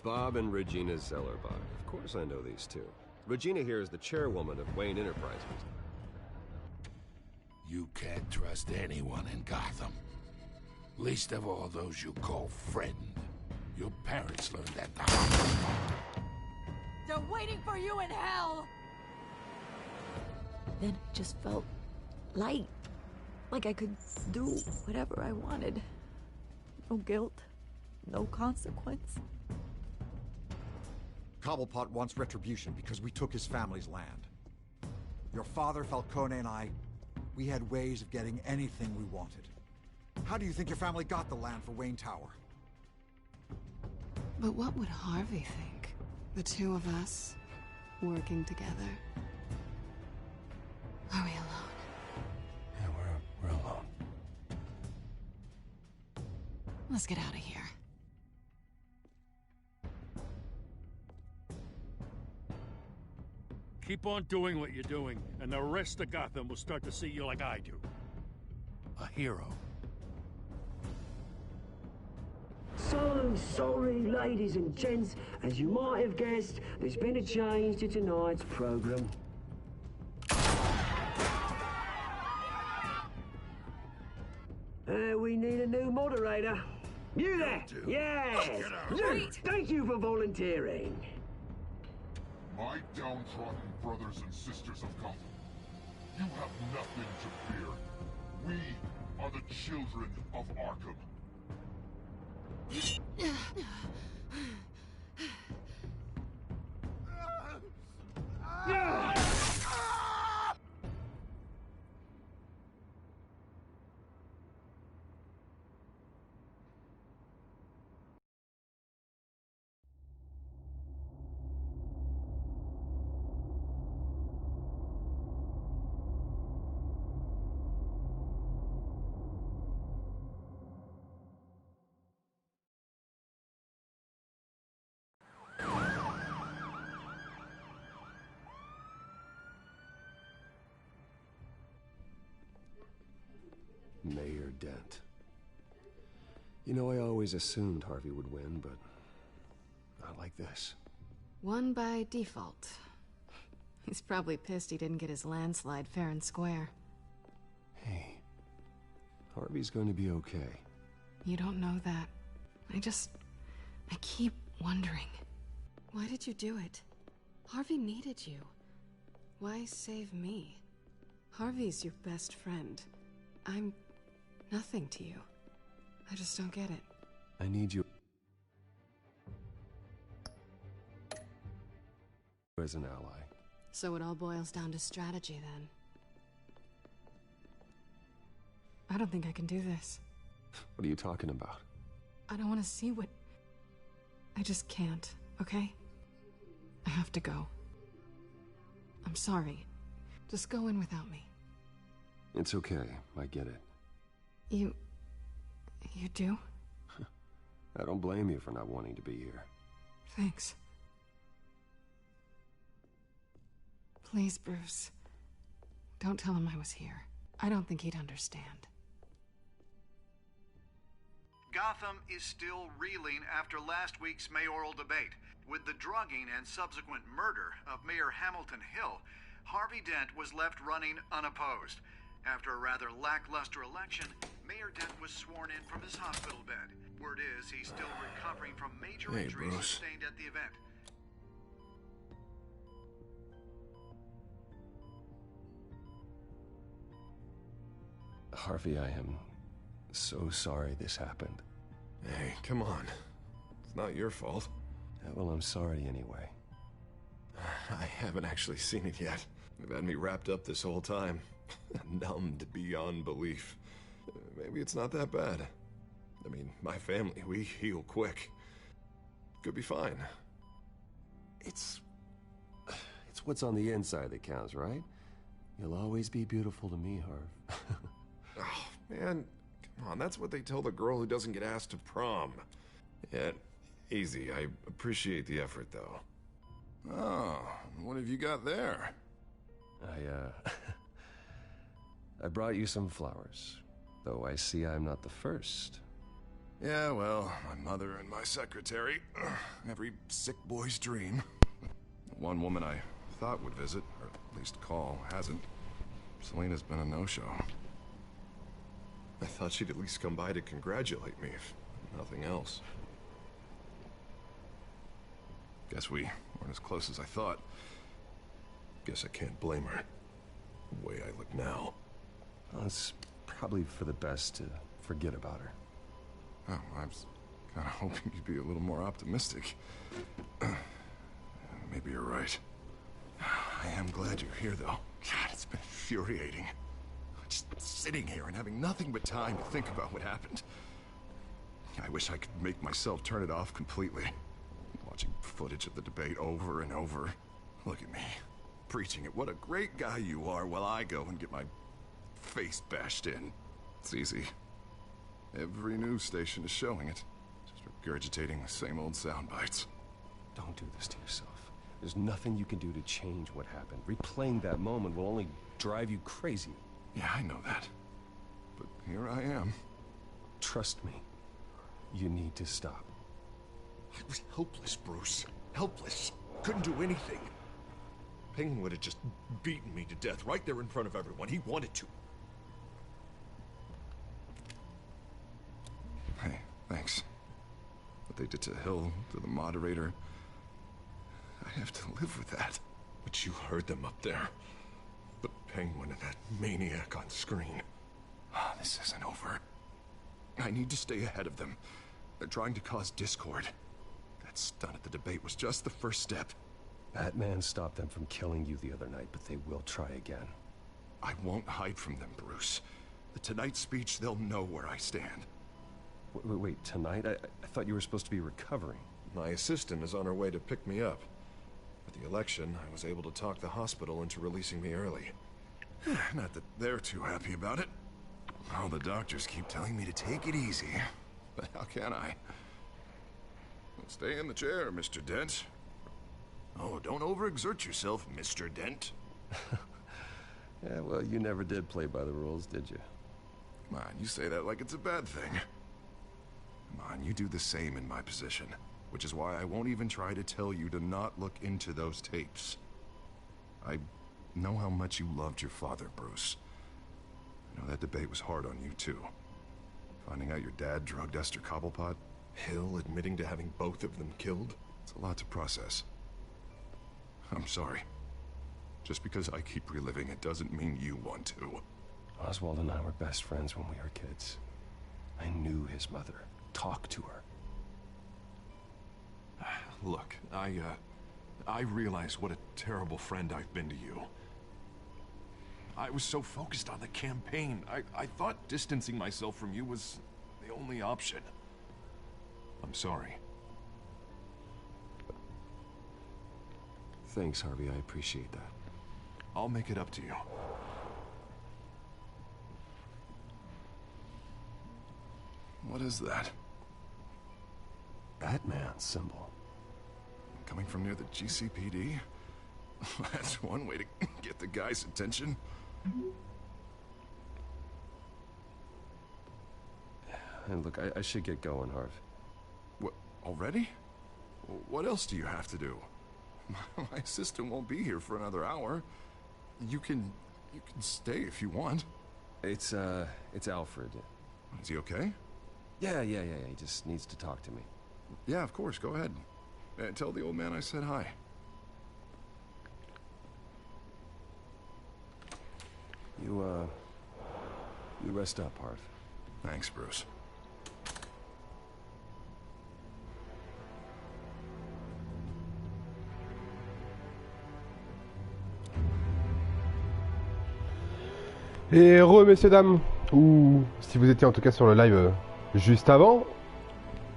Bob and Regina Zellerbach. Of course I know these two. Regina here is the chairwoman of Wayne Enterprises. You can't trust anyone in Gotham. Least of all those you call friend. Your parents learned that the hard way. They're waiting for you in hell! Then it just felt light. Like I could do whatever I wanted. No guilt, no consequence. Cobblepot wants retribution because we took his family's land. Your father, Falcone, and I, we had ways of getting anything we wanted. How do you think your family got the land for Wayne Tower? But what would Harvey think? The two of us, working together. Are we alone? Yeah, we're alone. Let's get out of here. Keep on doing what you're doing, and the rest of Gotham will start to see you like I do. A hero. So sorry, ladies and gents. As you might have guessed, there's been a change to tonight's program. We need a new moderator. You there? Yes! Thank you for volunteering. My downtrodden brothers and sisters of Gotham, you have nothing to fear. We are the children of Arkham. Mayor Dent. You know, I always assumed Harvey would win, but not like this. Won by default. He's probably pissed he didn't get his landslide fair and square. Hey, Harvey's going to be okay. You don't know that. I keep wondering. Why did you do it? Harvey needed you. Why save me? Harvey's your best friend. I'm nothing to you. I just don't get it. I need you as an ally. So it all boils down to strategy, then. I don't think I can do this. What are you talking about? I don't want to see what... I just can't, okay? I have to go. I'm sorry. Just go in without me. It's okay. I get it. You do? I don't blame you for not wanting to be here. Thanks. Please, Bruce. Don't tell him I was here. I don't think he'd understand. Gotham is still reeling after last week's mayoral debate. With the drugging and subsequent murder of Mayor Hamilton Hill, Harvey Dent was left running unopposed. After a rather lackluster election, Mayor Dent was sworn in from his hospital bed. Word is he's still recovering from major injuries sustained at the event. Harvey, I am so sorry this happened. Hey, come on. It's not your fault. Yeah, well, I'm sorry anyway. I haven't actually seen it yet. They've had me wrapped up this whole time. Numbed beyond belief. Maybe it's not that bad. I mean, my family, we heal quick. Could be fine. It's what's on the inside that counts, right? You'll always be beautiful to me, Harv. Oh, man. Come on, that's what they tell the girl who doesn't get asked to prom. Yeah, easy. I appreciate the effort, though. Oh, what have you got there? I brought you some flowers, though I see I'm not the first. Yeah, well, my mother and my secretary. Every sick boy's dream. One woman I thought would visit, or at least call, hasn't. Selena's been a no-show. I thought she'd at least come by to congratulate me, if nothing else. Guess we weren't as close as I thought. Guess I can't blame her. The way I look now. Well, it's probably for the best to forget about her. Oh, I was kind of hoping you'd be a little more optimistic. Maybe you're right. I am glad you're here, though. God, it's been infuriating. Just sitting here and having nothing but time to think about what happened. I wish I could make myself turn it off completely. Watching footage of the debate over and over. Look at me, preaching it. What a great guy you are, while I go and get my face bashed in. It's easy. Every news station is showing it. Just regurgitating the same old sound bites. Don't do this to yourself. There's nothing you can do to change what happened. Replaying that moment will only drive you crazy. Yeah, I know that. But here I am. Trust me. You need to stop. I was helpless, Bruce. Helpless. Couldn't do anything. Penguin would have just beaten me to death right there in front of everyone. He wanted to. Hey, thanks. What they did to Hill, to the moderator, I have to live with that. But you heard them up there. The Penguin and that maniac on screen. This isn't over. I need to stay ahead of them. They're trying to cause discord. That stunt at the debate was just the first step. Batman stopped them from killing you the other night, but they will try again. I won't hide from them, Bruce. The Tonight speech, they'll know where I stand. Wait, tonight? I thought you were supposed to be recovering. My assistant is on her way to pick me up. With the election, I was able to talk the hospital into releasing me early. Not that they're too happy about it. All the doctors keep telling me to take it easy. But how can I? Stay in the chair, Mr. Dent. Oh, don't overexert yourself, Mr. Dent. Yeah, well, you never did play by the rules, did you? Come on, you say that like it's a bad thing. Come on, you do the same in my position. Which is why I won't even try to tell you to not look into those tapes. I know how much you loved your father, Bruce. I know that debate was hard on you, too. Finding out your dad drugged Esther Cobblepot. Hill admitting to having both of them killed. It's a lot to process. I'm sorry. Just because I keep reliving it doesn't mean you want to. Oswald and I were best friends when we were kids. I knew his mother. Talked to her. Look, I realize what a terrible friend I've been to you. I was so focused on the campaign. I thought distancing myself from you was the only option. I'm sorry. Thanks, Harvey. I appreciate that. I'll make it up to you. What is that? Batman symbol. Coming from near the GCPD? That's one way to get the guy's attention. And look, I should get going, Harv. What, already? What else do you have to do? My assistant won't be here for another hour. You can stay if you want. It's Alfred. Is he okay? Yeah. He just needs to talk to me. Yeah, of course. Go ahead. Tell the old man I said hi. You rest up, Harv. Thanks, Bruce. Et heureux messieurs dames, ou si vous étiez en tout cas sur le live juste avant,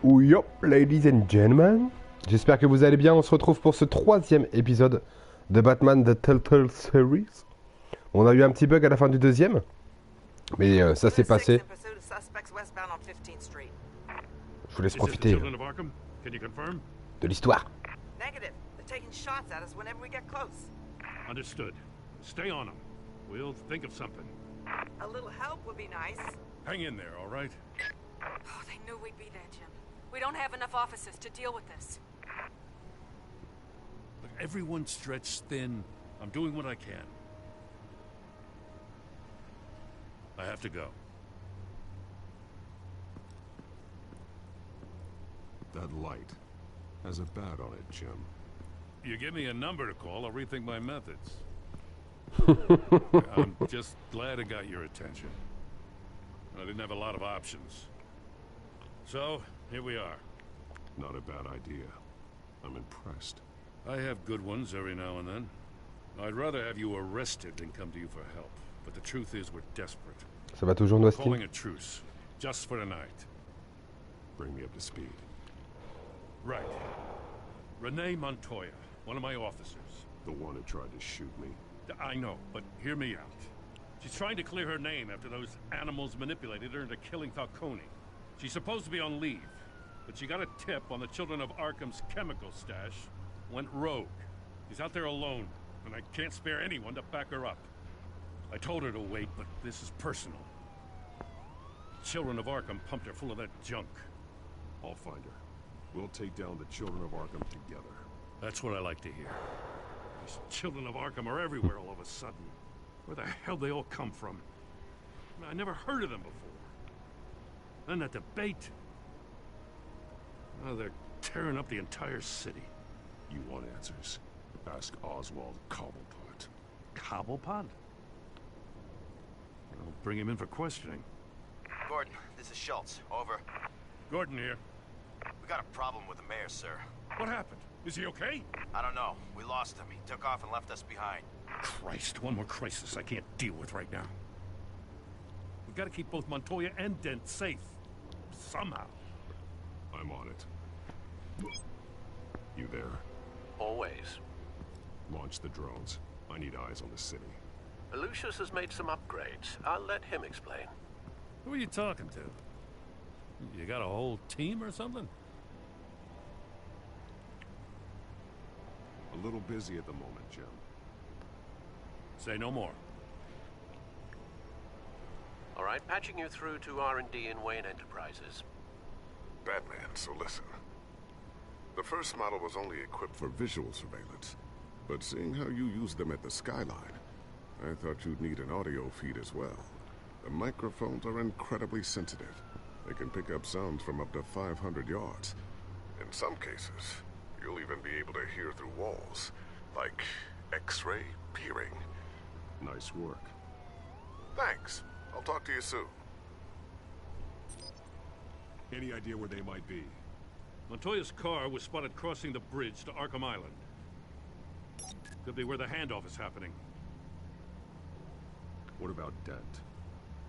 ou yo ladies and gentlemen, j'espère que vous allez bien. On se retrouve pour ce 3e épisode de Batman The Telltale Series. On a eu un petit bug à la fin du 2e, mais ça s'est passé. Je vous laisse profiter de l'histoire. Understood. Stay on them. We'll think of something. A little help would be nice. Hang in there, all right? Oh, they Knew we'd be there, Jim. We don't have enough officers to deal with this. Look, everyone's stretched thin. I'm doing what I can. I have to go. That light has a bat on it, Jim. You give me a number to call, I'll rethink my methods. I'm just glad it got your attention. I didn't have a lot of options. So, here we are. Not a bad idea. I'm impressed. I have good ones every now and then. I'd rather have you arrested than come to you for help. But the truth is we're desperate. Ça va toujours, Nostine? Calling a truce. Just for tonight. Bring me up to speed. Right. Renee Montoya, one of my officers. The one who tried to shoot me. I know, but hear me out. She's trying to clear her name after those animals manipulated her into killing Falcone. She's supposed to be on leave, but she got a tip on the Children of Arkham's chemical stash, went rogue. She's out there alone, and I can't spare anyone to back her up. I told her to wait, but this is personal. Children of Arkham pumped her full of that junk. I'll find her. We'll take down the Children of Arkham together. That's what I like to hear. These Children of Arkham are everywhere all of a sudden. Where the hell they all come from? I never heard of them before. Then that debate. Oh, they're tearing up the entire city. You want answers? Ask Oswald Cobblepot. Cobblepot? I'll bring him in for questioning. Gordon, this is Schultz. Over. Gordon here. We got a problem with the mayor, sir. What happened? Is he okay? I don't know. We lost him. He took off and left us behind. Christ, one more crisis I can't deal with right now. We've got to keep both Montoya and Dent safe. Somehow. I'm on it. You there? Always. Launch the drones. I need eyes on the city. Lucius has made some upgrades. I'll let him explain. Who are you talking to? You got a whole team or something? A little busy at the moment, Jim. Say no more. All right, patching you through to R&D in Wayne Enterprises. Batman, so listen. The first model was only equipped for visual surveillance, but seeing how you use them at the skyline, I thought you'd need an audio feed as well. The microphones are incredibly sensitive. They can pick up sounds from up to 500 yards. In some cases, you'll even be able to hear through walls, like X-ray peering. Nice work. Thanks. I'll talk to you soon. Any idea where they might be? Montoya's car was spotted crossing the bridge to Arkham Island. Could be where the handoff is happening. What about Dent?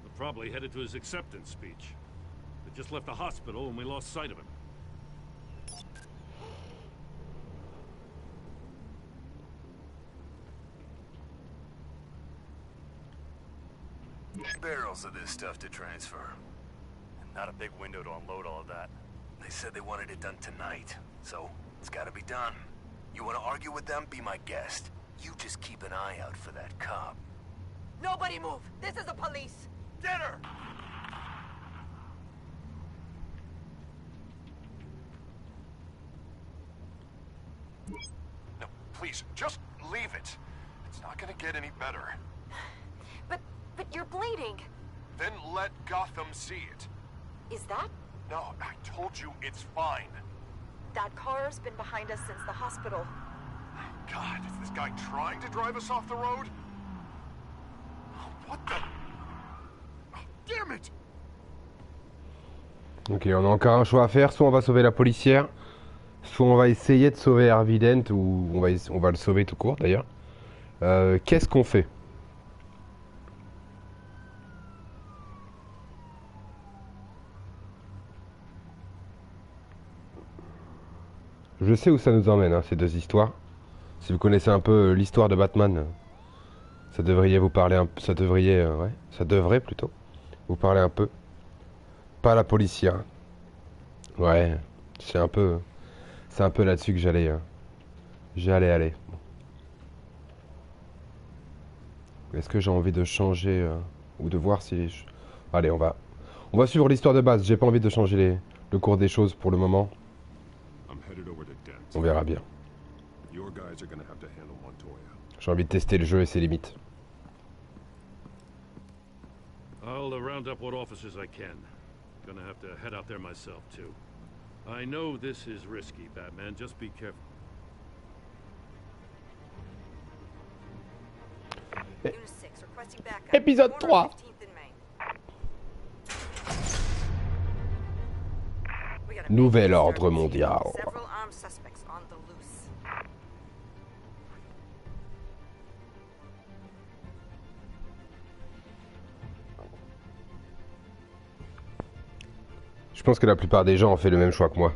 They're probably headed to his acceptance speech. They just left the hospital and we lost sight of him. Barrels of this stuff to transfer. And not a big window to unload all of that. They said they wanted it done tonight, so it's gotta be done. You wanna argue with them? Be my guest. You just keep an eye out for that cop. Nobody move! This is the police! Get her! No, please, just leave it. It's not gonna get any better. But you're bleeding. Then let Gotham see it. Is that? No, I told you it's fine. That car's been behind us since the hospital. God, is this guy trying to drive us off the road? Oh, what the... Oh, damn it! Ok, on a encore un choix à faire. Soit on va sauver la policière, soit on va essayer de sauver Harvey Dent, ou on va le sauver tout court d'ailleurs. Qu'est-ce qu'on fait? Je sais où ça nous emmène, hein, ces deux histoires. Si vous connaissez un peu l'histoire de Batman, ça devrait vous parler un peu. Ça devrait plutôt vous parler un peu. Pas la policière. Ouais, c'est un peu là-dessus que j'allais aller. Est-ce que j'ai envie de changer ou de voir si allez, on On va suivre l'histoire de base. J'ai pas envie de changer le cours des choses pour le moment. On verra bien. J'ai envie de tester le jeu et ses limites. I'll round up what officers I can. Gonna have to head out there myself, too. I know this is risky, Batman. Just be careful. Épisode 3. Nouvel ordre mondial. Je pense que la plupart des gens ont fait le même choix que moi.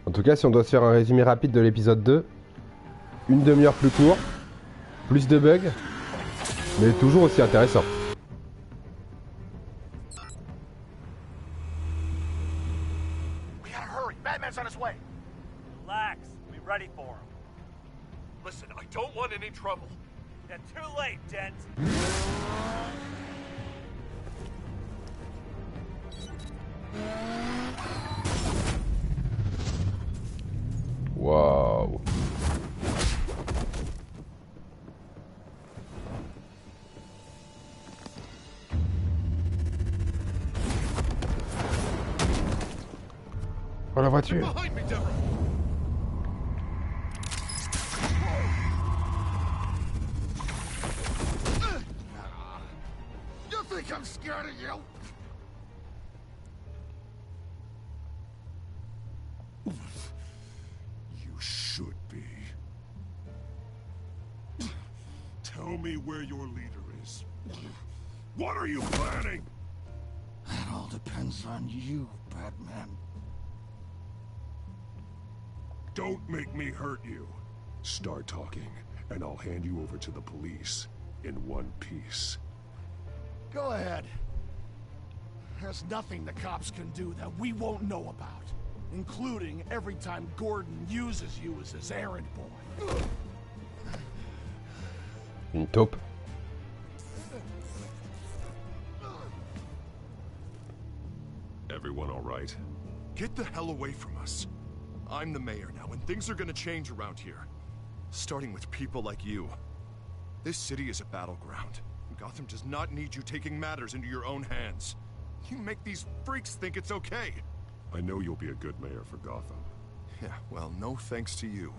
En tout cas, si on doit se faire un résumé rapide de l'épisode 2, une demi-heure plus court, plus de bugs, mais toujours aussi intéressant. We gotta hurry. Batman's on his way. Relax. Be ready for him. Listen, I don't want any trouble. Yeah, too late, Dent. Waouh. Oh la voiture. You think I'm scared of you? You should be. Tell me where your leader is. What are you planning? That all depends on you, Batman. Don't make me hurt you. Start talking, and I'll hand you over to the police in one piece. Go ahead. There's nothing the cops can do that we won't know about, including every time Gordon uses you as his errand boy. Une taupe. Everyone all right? Get the hell away from us. I'm the mayor now, and things are gonna change around here. Starting with people like you. This city is a battleground. Gotham does not need you taking matters into your own hands. You make these freaks think it's okay. I know you'll be a good mayor for Gotham. Yeah, well, no thanks to you.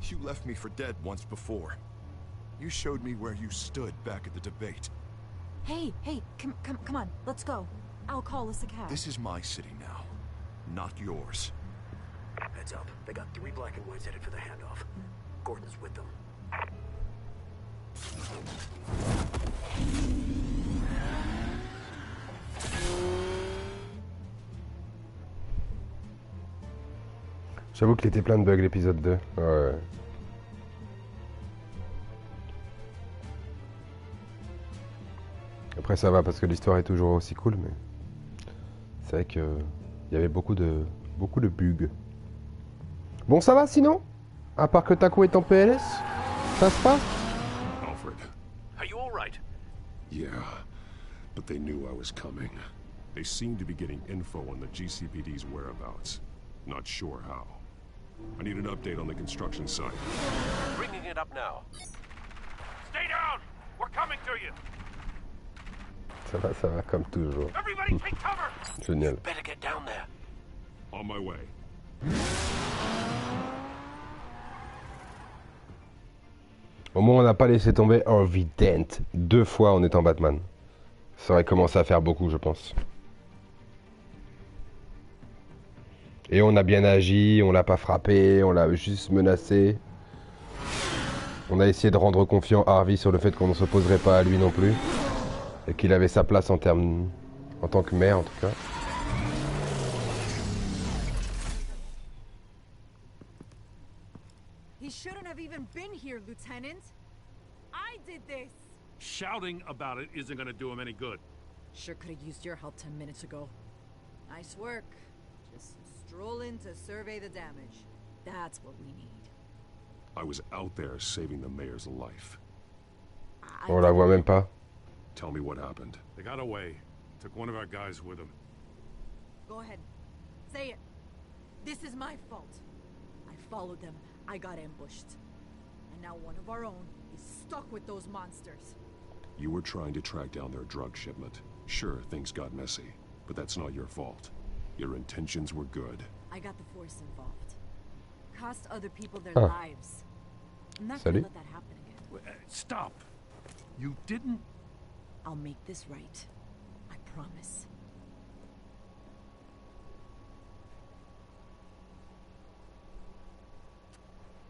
You left me for dead once before. You showed me where you stood back at the debate. Hey, come on, let's go. I'll call us a cab. This is my city now, not yours. Heads up. They got 3 black and whites headed for the handoff. Gordon's with them. J'avoue qu'il était plein de bugs l'épisode 2. Ouais. Après ça va parce que l'histoire est toujours aussi cool, mais c'est vrai que il y avait beaucoup de bugs. Bon, ça va sinon? À part que Taco est en PLS? Ça se passe? Alfred. Are you all right? Yeah, but they knew I was coming. They seem to be getting info on the GCPD's whereabouts. Not sure how. I need an update on the construction site. Bringing it up now. Stay down! We're coming to you! Ça va comme toujours. Everybody take cover! Génial. Better get down there. On my way. Au moins on n'a pas laissé tomber Harvey Dent 2 fois en étant Batman. Ça aurait commencé à faire beaucoup, je pense. Et on a bien agi, on l'a pas frappé, on l'a juste menacé. On a essayé de rendre confiant Harvey sur le fait qu'on ne s'opposerait pas à lui non plus. Et qu'il avait sa place en tant que maire en tout cas. He shouldn't have even been here, Lieutenant. I did this. Shouting about it isn't gonna do him any good. Sure could have used your help 10 minutes ago. Nice work. Just stroll in to survey the damage. That's what we need. I was out there saving the mayor's life. On la voit même pas. Tell me what happened. They got away. Took one of our guys with them. Go ahead. Say it. This is my fault. I followed them. I got ambushed. And now one of our own is stuck with those monsters. You were trying to track down their drug shipment. Sure, things got messy, but that's not your fault. Your intentions were good. I got the Force involved. Cost other people their lives. I'm not gonna let that happen again. Stop. You didn't... I'll make this right. I promise.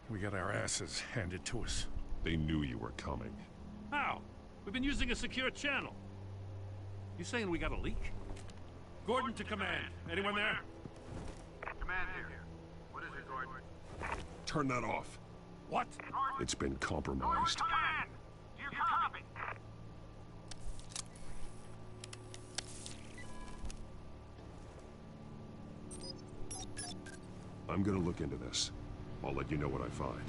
We got our asses handed to us. They knew you were coming. How? We've been using a secure channel. You saying we got a leak? Gordon to command. Anyone there? Command here. What is it, Gordon? Turn that off. What? It's been compromised. Command! Do you copy? I'm gonna look into this. I'll let you know what I find.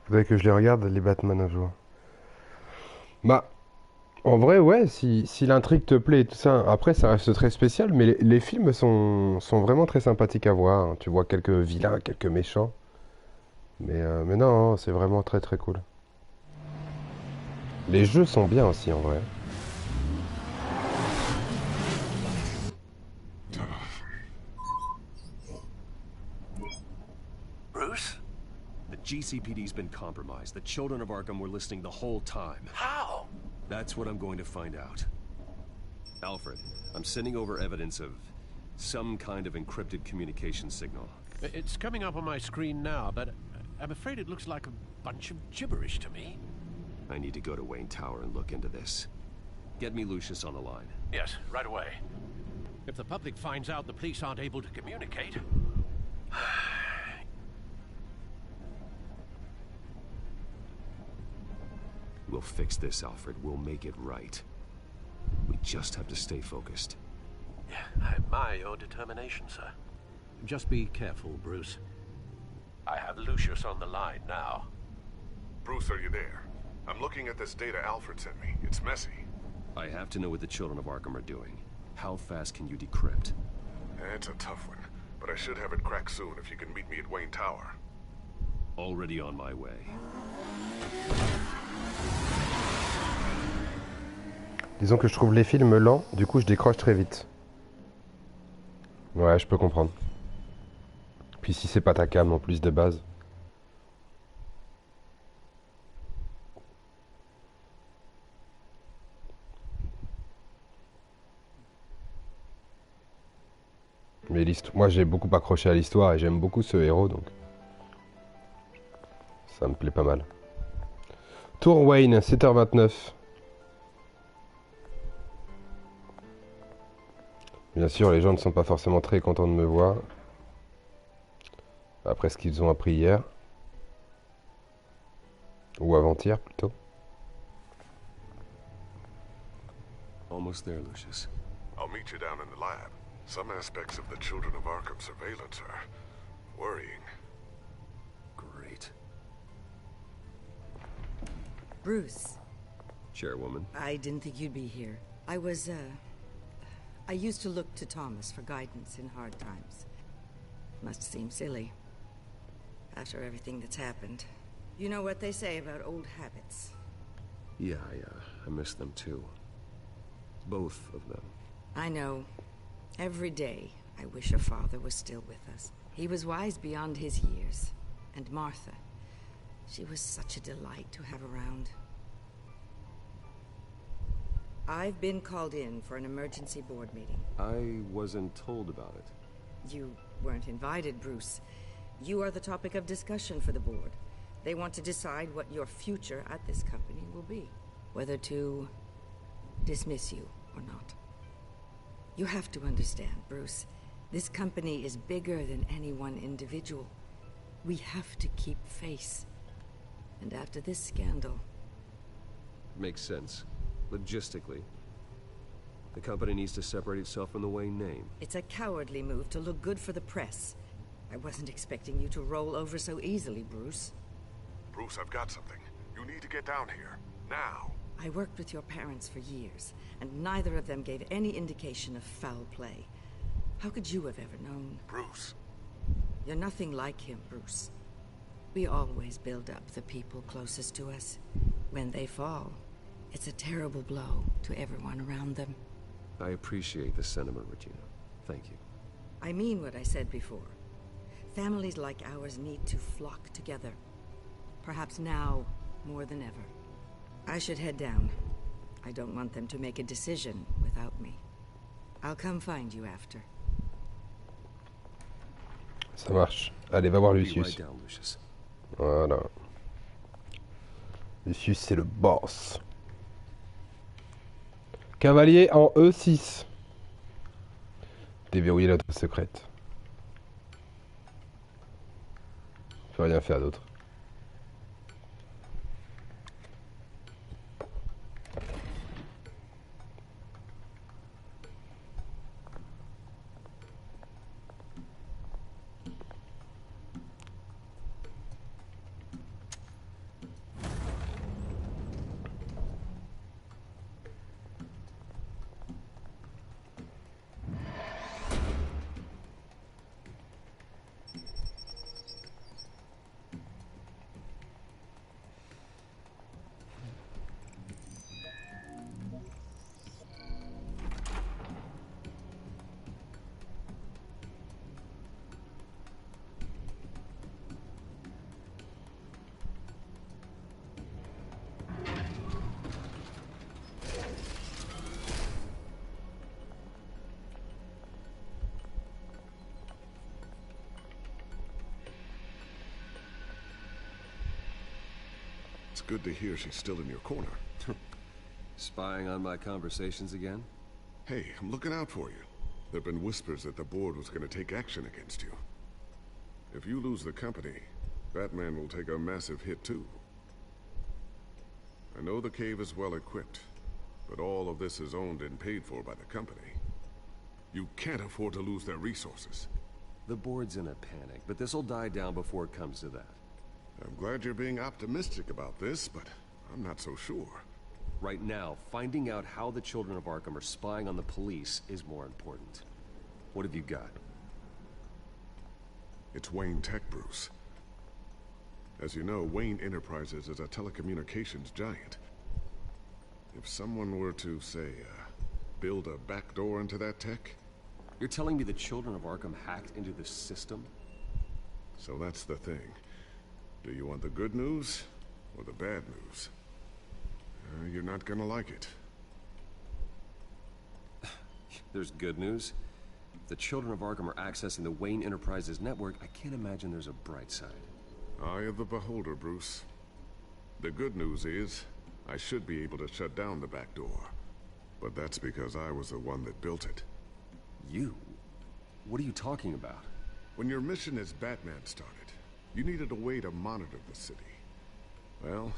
Faudrait que je les regarde, les Batman, un jour. Bah, en vrai, ouais, si l'intrigue te plaît et tout ça, après ça reste très spécial, mais les films sont vraiment très sympathiques à voir, hein. Tu vois quelques vilains, quelques méchants. Mais non, c'est vraiment très très cool. Les jeux sont bien aussi, en vrai. Bruce? The GCPD's been compromised. The children of Arkham were listening the whole time. How? That's what I'm going to find out. Alfred, I'm sending over evidence of some kind of encrypted communication signal. It's coming up on my screen now, but I'm afraid it looks like a bunch of gibberish to me. I need to go to Wayne Tower and look into this. Get me Lucius on the line. Yes, right away. If the public finds out the police aren't able to communicate... We'll fix this, Alfred. We'll make it right. We just have to stay focused. Yeah, I admire your determination, sir. Just be careful, Bruce. I have Lucius on the line now. Bruce, are you there? I'm looking at this data Alfred sent me. It's messy. I have to know what the children of Arkham are doing. How fast can you decrypt? It's a tough one, but I should have it cracked soon if you can meet me at Wayne Tower. Already on my way. Disons que je trouve les films lents, du coup je décroche très vite. Ouais, je peux comprendre. Puis si c'est pas ta cam en plus de base. Mais moi j'ai beaucoup accroché à l'histoire et j'aime beaucoup ce héros, donc ça me plaît pas mal. Tour Wayne, 7h29. Bien sûr, les gens ne sont pas forcément très contents de me voir. Après ce qu'ils ont appris hier. Ou avant-hier, plutôt. Almost there, Lucius. I'll meet you down in the lab. Some aspects of the Children of Arkham surveillance are worrying. Great. Bruce. Chairwoman. I didn't think you'd be here. I used to look to Thomas for guidance in hard times. Must seem silly. After everything that's happened. You know what they say about old habits. Yeah, I miss them too. Both of them. I know. Every day, I wish a father was still with us. He was wise beyond his years. And Martha, she was such a delight to have around. I've been called in for an emergency board meeting. I wasn't told about it. You weren't invited, Bruce. You are the topic of discussion for the board. They want to decide what your future at this company will be. Whether to dismiss you or not. You have to understand, Bruce. This company is bigger than any one individual. We have to keep face. And after this scandal... Makes sense. Logistically. The company needs to separate itself from the Wayne name. It's a cowardly move to look good for the press. I wasn't expecting you to roll over so easily, Bruce. Bruce, I've got something. You need to get down here. Now. I worked with your parents for years, and neither of them gave any indication of foul play. How could you have ever known? Bruce. You're nothing like him, Bruce. We always build up the people closest to us. When they fall, it's a terrible blow to everyone around them. I appreciate the sentiment, Regina. Thank you. I mean what I said before. Families like ours need to flock together. Perhaps now more than ever. I should head down. I don't want them to make a decision without me. I'll come find you after. Ça marche. Allez, va voir Lucius. Voilà. Lucius, c'est le boss. Cavalier en E6. Déverrouiller la tour secrète. Je peux rien faire d'autre. It's good to hear she's still in your corner. Spying on my conversations again? Hey, I'm looking out for you. There have been whispers that the board was going to take action against you. If you lose the company, Batman will take a massive hit too. I know the cave is well equipped, but all of this is owned and paid for by the company. You can't afford to lose their resources. The board's in a panic, but this'll die down before it comes to that. I'm glad you're being optimistic about this, but I'm not so sure. Right now, finding out how the children of Arkham are spying on the police is more important. What have you got? It's Wayne Tech, Bruce. As you know, Wayne Enterprises is a telecommunications giant. If someone were to, say, build a backdoor into that tech... You're telling me the children of Arkham hacked into the system? So that's the thing. Do you want the good news or the bad news? You're not gonna like it. There's good news. If the children of Arkham are accessing the Wayne Enterprises network, I can't imagine there's a bright side. Eye of the beholder, Bruce. The good news is, I should be able to shut down the back door. But that's because I was the one that built it. You? What are you talking about? When your mission as Batman started, you needed a way to monitor the city. Well,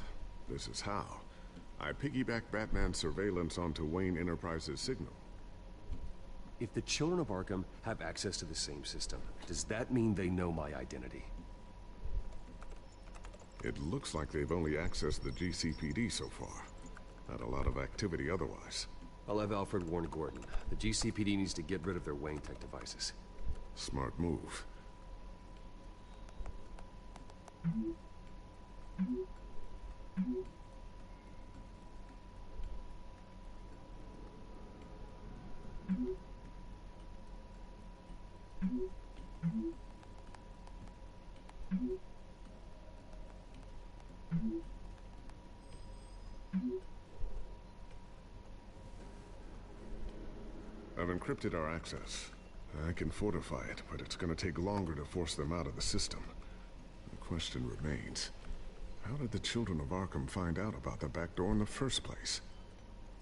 this is how. I piggybacked Batman's surveillance onto Wayne Enterprises' signal. If the children of Arkham have access to the same system, does that mean they know my identity? It looks like they've only accessed the GCPD so far. Not a lot of activity otherwise. I'll have Alfred warn Gordon. The GCPD needs to get rid of their Wayne Tech devices. Smart move. I've encrypted our access. I can fortify it, but it's going to take longer to force them out of the system. The question remains, how did the children of Arkham find out about the back door in the first place?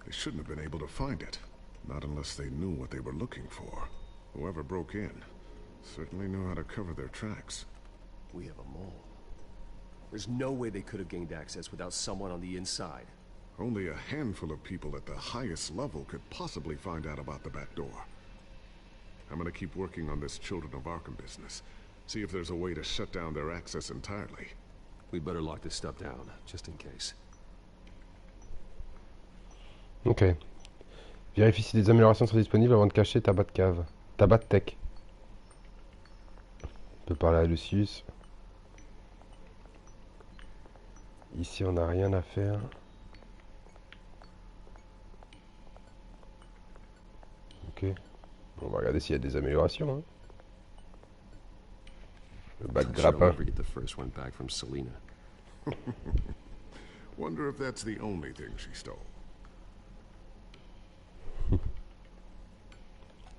They shouldn't have been able to find it, not unless they knew what they were looking for. Whoever broke in certainly knew how to cover their tracks. We have a mole. There's no way they could have gained access without someone on the inside. Only a handful of people at the highest level could possibly find out about the back door. I'm gonna keep working on this Children of Arkham business. See if there's a way to shut down their access entirely. We better lock this stuff down, just in case. Ok. Vérifie si des améliorations sont disponibles avant de cacher ta batte cave. Ta batte tech. On peut parler à Lucius. Ici on n'a rien à faire. Ok. On va regarder s'il y a des améliorations. Hein. Le bas de grappin. Wonder if that's the only thing she stole.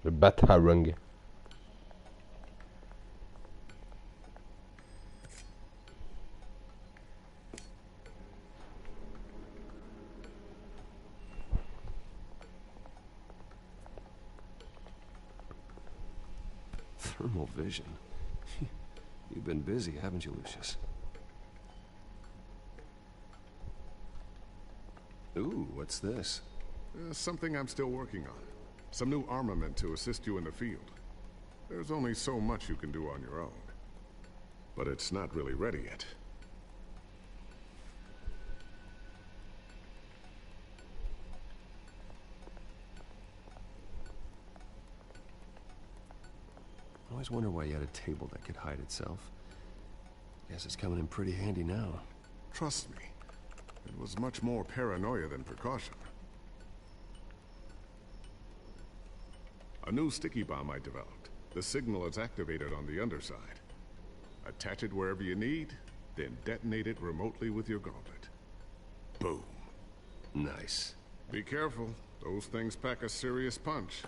Le bat harung. Thermal vision. You've been busy, haven't you, Lucius? Ooh, what's this? Something I'm still working on. Some new armament to assist you in the field. There's only so much you can do on your own. But it's not really ready yet. I always wonder why you had a table that could hide itself. Guess it's coming in pretty handy now. Trust me, it was much more paranoia than precaution. A new sticky bomb I developed. The signal is activated on the underside. Attach it wherever you need, then detonate it remotely with your gauntlet. Boom. Nice. Be careful. Those things pack a serious punch.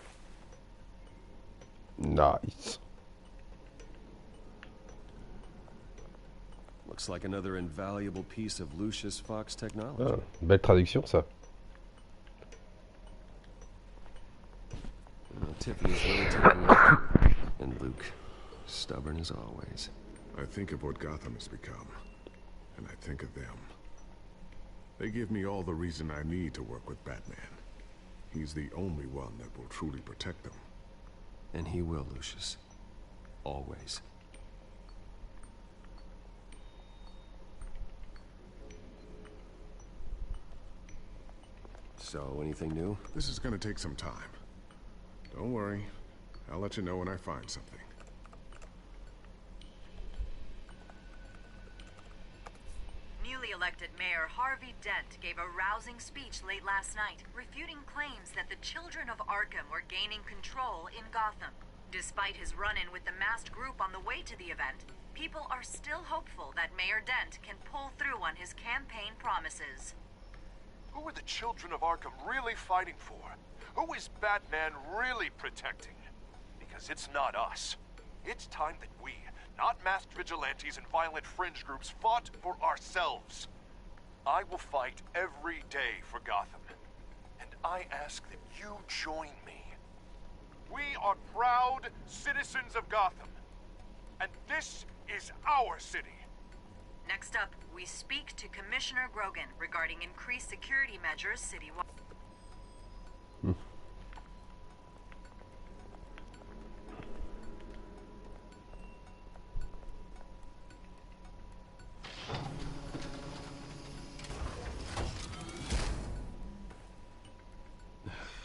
Nice. Looks like another invaluable piece of Lucius Fox technology. Ah, belle traduction, ça. Tiffany's really taking it. And Luke, stubborn as always. I think of what Gotham has become, and I think of them. They give me all the reason I need to work with Batman. He's the only one that will truly protect them. And he will, Lucius. Always. So, anything new? This is gonna take some time. Don't worry. I'll let you know when I find something. Newly elected Mayor Harvey Dent gave a rousing speech late last night, refuting claims that the children of Arkham were gaining control in Gotham. Despite his run-in with the masked group on the way to the event, people are still hopeful that Mayor Dent can pull through on his campaign promises. Who are the children of Arkham really fighting for? Who is Batman really protecting? Because it's not us. It's time that we, not masked vigilantes and violent fringe groups, fought for ourselves. I will fight every day for Gotham. And I ask that you join me. We are proud citizens of Gotham. And this is our city. Next up, we speak to Commissioner Grogan regarding increased security measures citywide.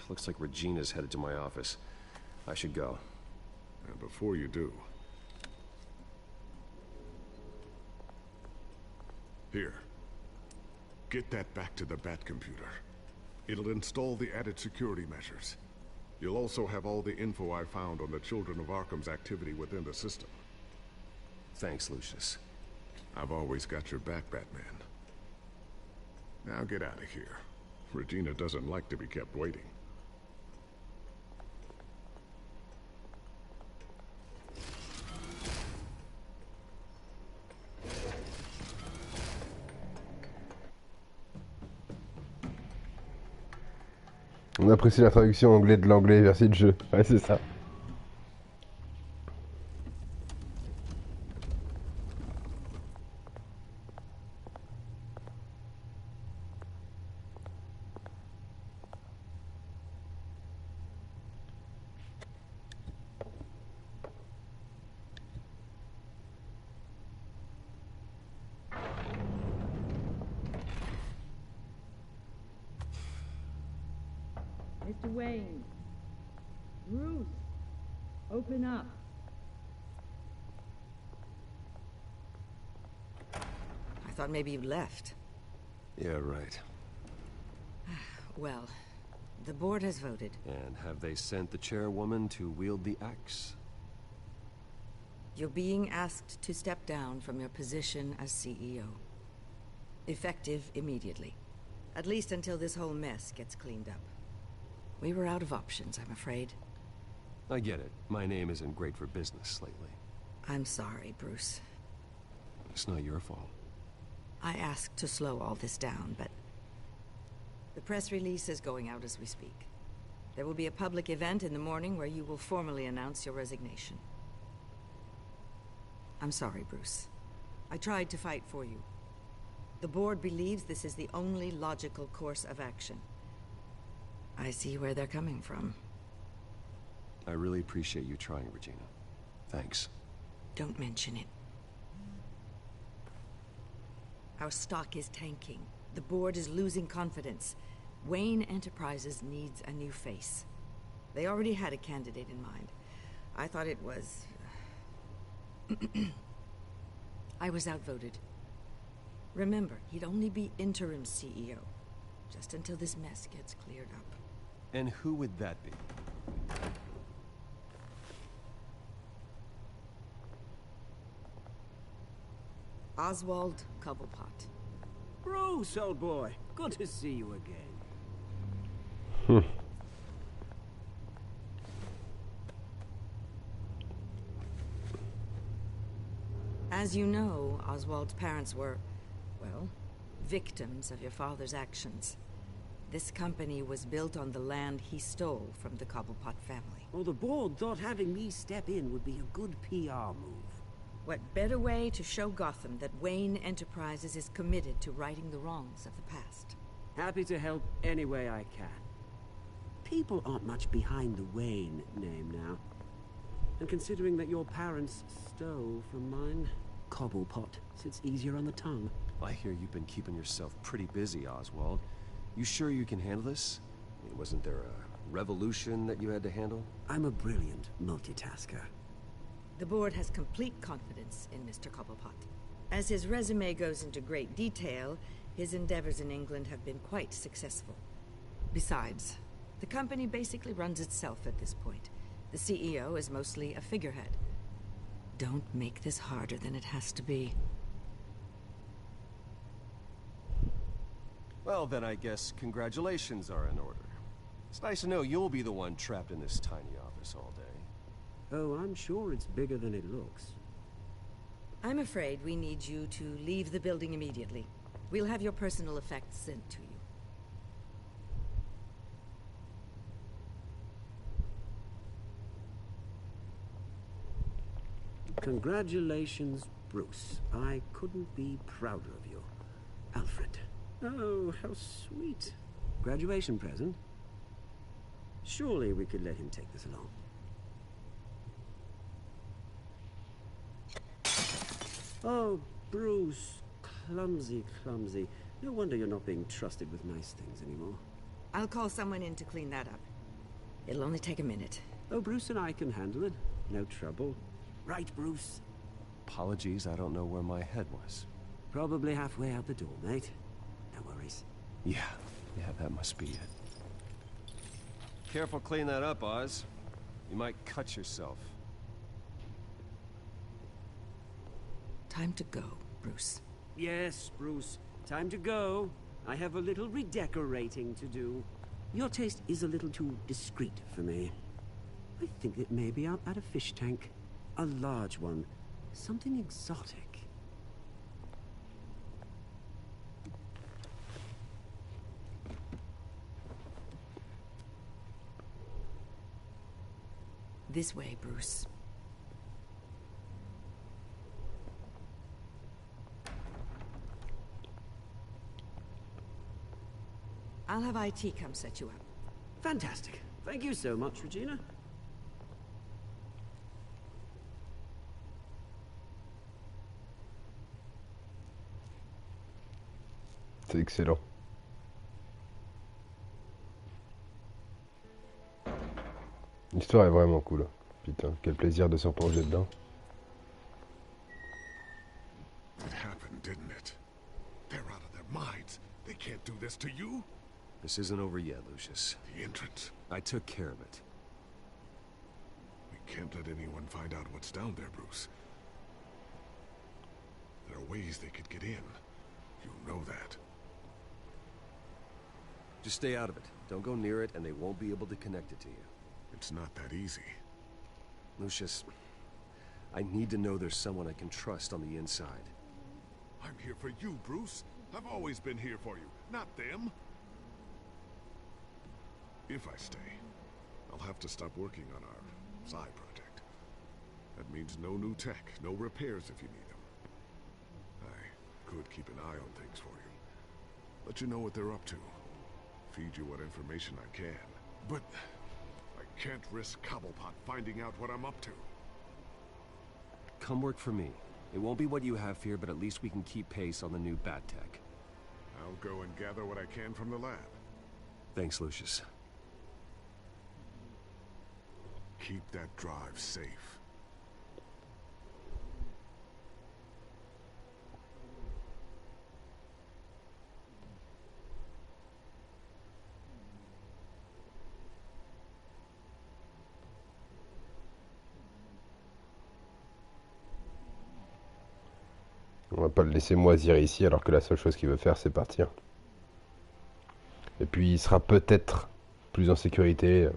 Looks like Regina's headed to my office. I should go. And before you do... Here. Get that back to the Bat computer. It'll install the added security measures. You'll also have all the info I found on the Children of Arkham's activity within the system. Thanks, Lucius. I've always got your back, Batman. Now get out of here. Regina doesn't like to be kept waiting. On apprécie la traduction anglais de l'anglais version de jeu. Ouais, c'est ça. Mr. Wayne. Bruce. Open up. I thought maybe you left. Yeah, right. Well, the board has voted. And have they sent the chairwoman to wield the axe? You're being asked to step down from your position as CEO. Effective immediately. At least until this whole mess gets cleaned up. We were out of options, I'm afraid. I get it. My name isn't great for business lately. I'm sorry, Bruce. It's not your fault. I asked to slow all this down, but... the press release is going out as we speak. There will be a public event in the morning where you will formally announce your resignation. I'm sorry, Bruce. I tried to fight for you. The board believes this is the only logical course of action. I see where they're coming from. I really appreciate you trying, Regina. Thanks. Don't mention it. Our stock is tanking. The board is losing confidence. Wayne Enterprises needs a new face. They already had a candidate in mind. I thought it was... I was outvoted. Remember, he'd only be interim CEO. Just until this mess gets cleared up. And who would that be? Oswald Cobblepot. Bruce, old boy. Good to see you again. As you know, Oswald's parents were, well, victims of your father's actions. This company was built on the land he stole from the Cobblepot family. Well, the board thought having me step in would be a good PR move. What better way to show Gotham that Wayne Enterprises is committed to righting the wrongs of the past? Happy to help any way I can. People aren't much behind the Wayne name now. And considering that your parents stole from mine, Cobblepot sits easier on the tongue. I hear you've been keeping yourself pretty busy, Oswald. You sure you can handle this? I mean, wasn't there a revolution that you had to handle? I'm a brilliant multitasker. The board has complete confidence in Mr. Cobblepot. As his resume goes into great detail, his endeavors in England have been quite successful. Besides, the company basically runs itself at this point. The CEO is mostly a figurehead. Don't make this harder than it has to be. Well, then I guess congratulations are in order. It's nice to know you'll be the one trapped in this tiny office all day. Oh, I'm sure it's bigger than it looks. I'm afraid we need you to leave the building immediately. We'll have your personal effects sent to you. Congratulations, Bruce. I couldn't be prouder of you. Alfred. Oh, how sweet. Graduation present? Surely we could let him take this along. Oh, Bruce. Clumsy, clumsy. No wonder you're not being trusted with nice things anymore. I'll call someone in to clean that up. It'll only take a minute. Oh, Bruce and I can handle it. No trouble. Right, Bruce? Apologies, I don't know where my head was. Probably halfway out the door, mate. No worries. Yeah, that must be it. Careful clean that up, Oz. You might cut yourself. Time to go, Bruce. Yes, Bruce. Time to go. I have a little redecorating to do. Your taste is a little too discreet for me. I think that maybe I'll add a fish tank. A large one. Something exotic. This way, Bruce. I'll have IT come set you up. Fantastic. Thank you so much, Regina. C'est excellent. L'histoire est vraiment cool. Putain, quel plaisir de se replonger dedans. It happened, didn't it? They're out of their minds. They can't do this to you. This isn't over yet, Lucius. The entrance. I took care of it. We can't let anyone find out what's down there, Bruce. There are ways they could get in. You know that. Just stay out of it. Don't go near it, and they won't be able to connect it to you. It's not that easy. Lucius, I need to know there's someone I can trust on the inside. I'm here for you, Bruce. I've always been here for you, not them. If I stay, I'll have to stop working on our side project. That means no new tech, no repairs if you need them. I could keep an eye on things for you. Let you know what they're up to. Feed you what information I can. But I can't risk Cobblepot finding out what I'm up to. Come work for me. It won't be what you have here, but at least we can keep pace on the new bat tech. I'll go and gather what I can from the lab. Thanks, Lucius. Keep that drive safe. On va pas le laisser moisir ici alors que la seule chose qu'il veut faire c'est partir. Et puis il sera peut-être plus en sécurité,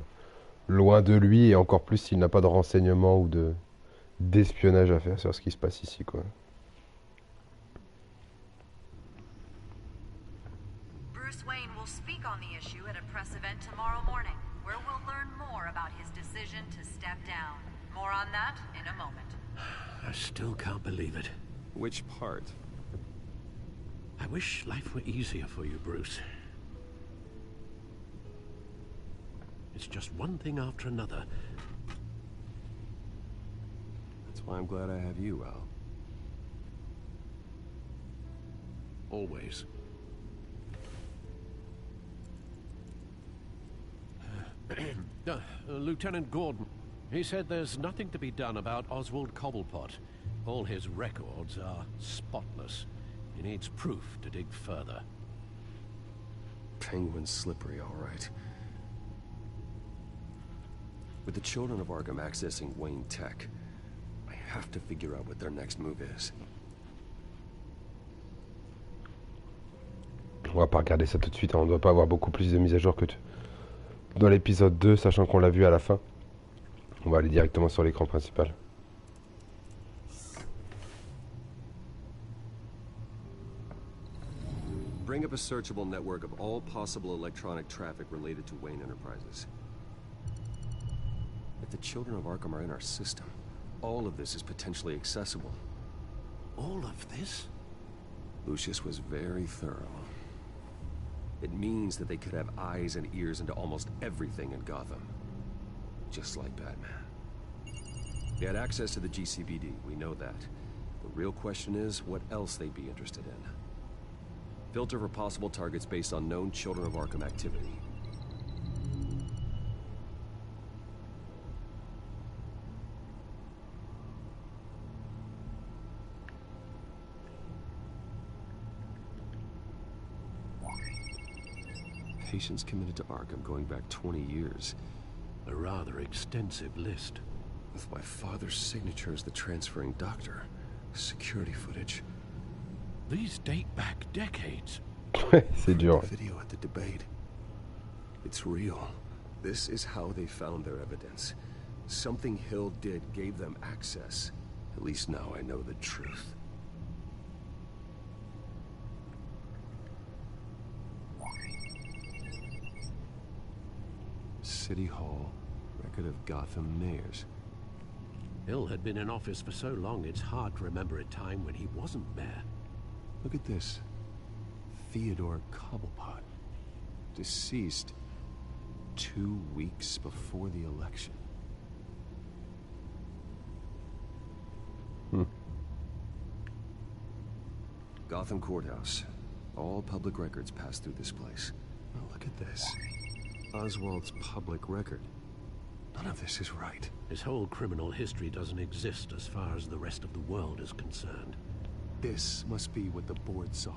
loin de lui, et encore plus s'il n'a pas de renseignements ou d'espionnage à faire sur ce qui se passe ici, quoi. Bruce Wayne will speak on the issue at a press event tomorrow morning, where we'll learn more about his decision to step down. More on that in a moment. I still can't believe it. Which part? I wish life were easier for you, Bruce. It's just one thing after another. That's why I'm glad I have you, Al. Always. Lieutenant Gordon, he said there's nothing to be done about Oswald Cobblepot. All his records are spotless. He needs proof to dig further. Penguin's slippery, all right. With the children of Arkham accessing Wayne Tech, I have to figure out what their next move is. On va pas regarder ça tout de suite, hein. On doit pas avoir beaucoup plus de mises à jour que dans l'épisode 2, sachant qu'on l'a vu à la fin. On va aller directement sur l'écran principal. Bring up a searchable network of all possible electronic traffic related to Wayne Enterprises. If the children of Arkham are in our system, all of this is potentially accessible. All of this? Lucius was very thorough. It means that they could have eyes and ears into almost everything in Gotham. Just like Batman. They had access to the GCPD, we know that. The real question is, what else they'd be interested in. Filter for possible targets based on known Children of Arkham activity. Patients committed to Arkham going back 20 years. A rather extensive list. With my father's signature as the transferring doctor. Security footage. These date back decades. C'est dur. Video at the debate. It's real. This is how they found their evidence. Something Hill did gave them access. At least now I know the truth. City Hall, record of Gotham mayors. Hill had been in office for so long, it's hard to remember a time when he wasn't mayor. Look at this. Theodore Cobblepot. Deceased 2 weeks before the election. Gotham Courthouse. All public records pass through this place. Oh, look at this. Oswald's public record. None of this is right. His whole criminal history doesn't exist as far as the rest of the world is concerned. This must be what the board saw.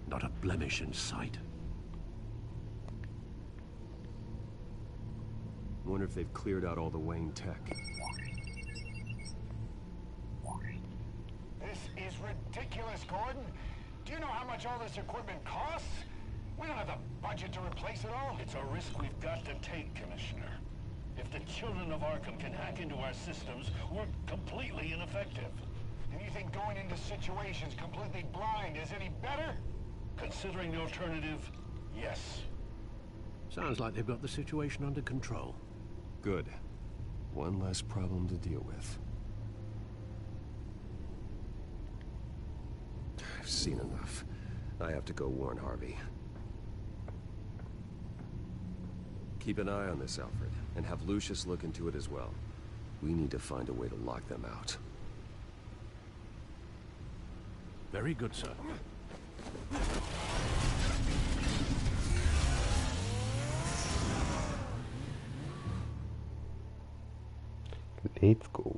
Not a blemish in sight. I wonder if they've cleared out all the Wayne tech. This is ridiculous, Gordon. Do you know how much all this equipment costs? We don't have the budget to replace it all. It's a risk we've got to take, Commissioner. If the children of Arkham can hack into our systems, we're completely ineffective. And you think going into situations completely blind is any better? Considering the alternative, yes. Sounds like they've got the situation under control. Good. One less problem to deal with. I've seen enough. I have to go warn Harvey. Keep an eye on this, Alfred, and have Lucius look into it as well. We need to find a way to lock them out. Very good, sir. Let's go.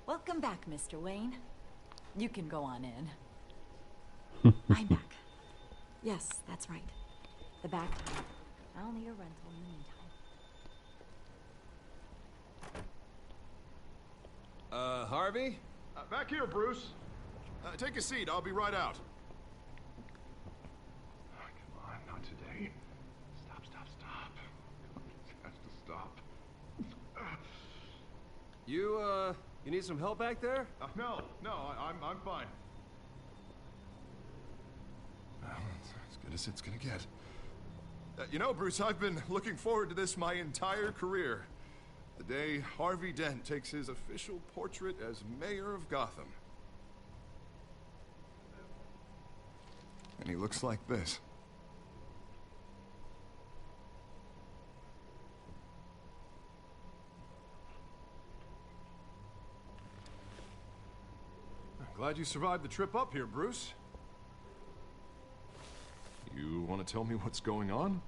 Welcome back, Mr. Wayne. You can go on in. I'm back. Yes, that's right. The back. I'll need a rental in the meantime. Harvey? Back here, Bruce. Take a seat. I'll be right out. Oh, come on, not today. Stop. It has to stop. You need some help back there? No, I'm fine. Well, it's as good as it's gonna get. You know, Bruce, I've been looking forward to this my entire career. The day Harvey Dent takes his official portrait as mayor of Gotham. And he looks like this. I'm glad you survived the trip up here, Bruce. You want to tell me what's going on?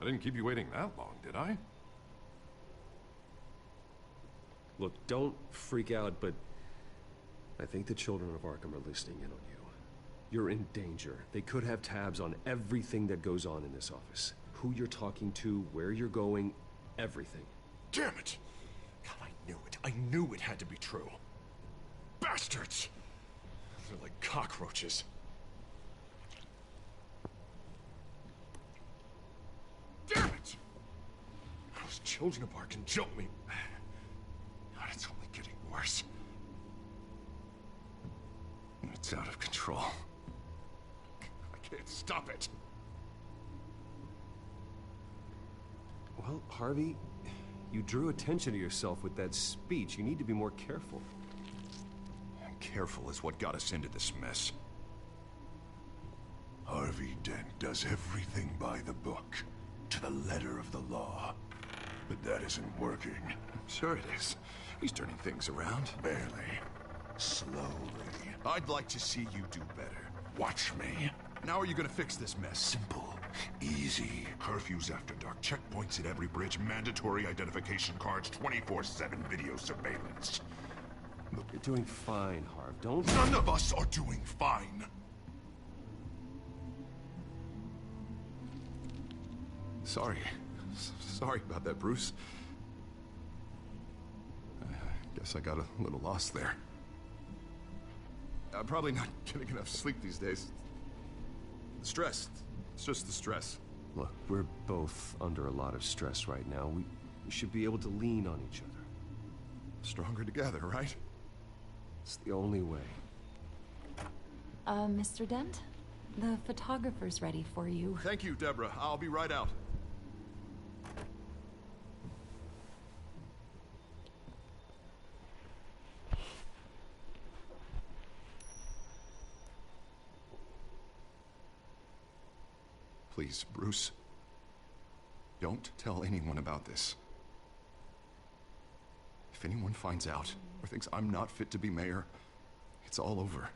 I didn't keep you waiting that long, did I? Look, don't freak out, but I think the children of Arkham are listening in on you. You're in danger. They could have tabs on everything that goes on in this office. Who you're talking to, where you're going, everything. Damn it! God, I knew it. I knew it had to be true. Bastards! They're like cockroaches. Damn it! Those children of Arkham jumped me. God, it's only getting worse. It's out of control. I can't stop it. Well, Harvey, you drew attention to yourself with that speech. You need to be more careful. Careful is what got us into this mess. Harvey Dent does everything by the book, to the letter of the law. But that isn't working. Sure it is. He's turning things around. Barely. Slowly. I'd like to see you do better. Watch me. Now are you gonna fix this mess? Simple. Easy. Curfews after dark. Checkpoints at every bridge. Mandatory identification cards. 24/7 video surveillance. Look, you're doing fine, Harv. Don't... None of us are doing fine. Sorry. Sorry about that, Bruce. I guess I got a little lost there. I'm probably not getting enough sleep these days. The stress. It's just the stress. Look, we're both under a lot of stress right now. We should be able to lean on each other. Stronger together, right? It's the only way. Mr. Dent? The photographer's ready for you. Thank you, Deborah. I'll be right out. Please, Bruce. Don't tell anyone about this. If anyone finds out or thinks I'm not fit to be mayor, it's all over.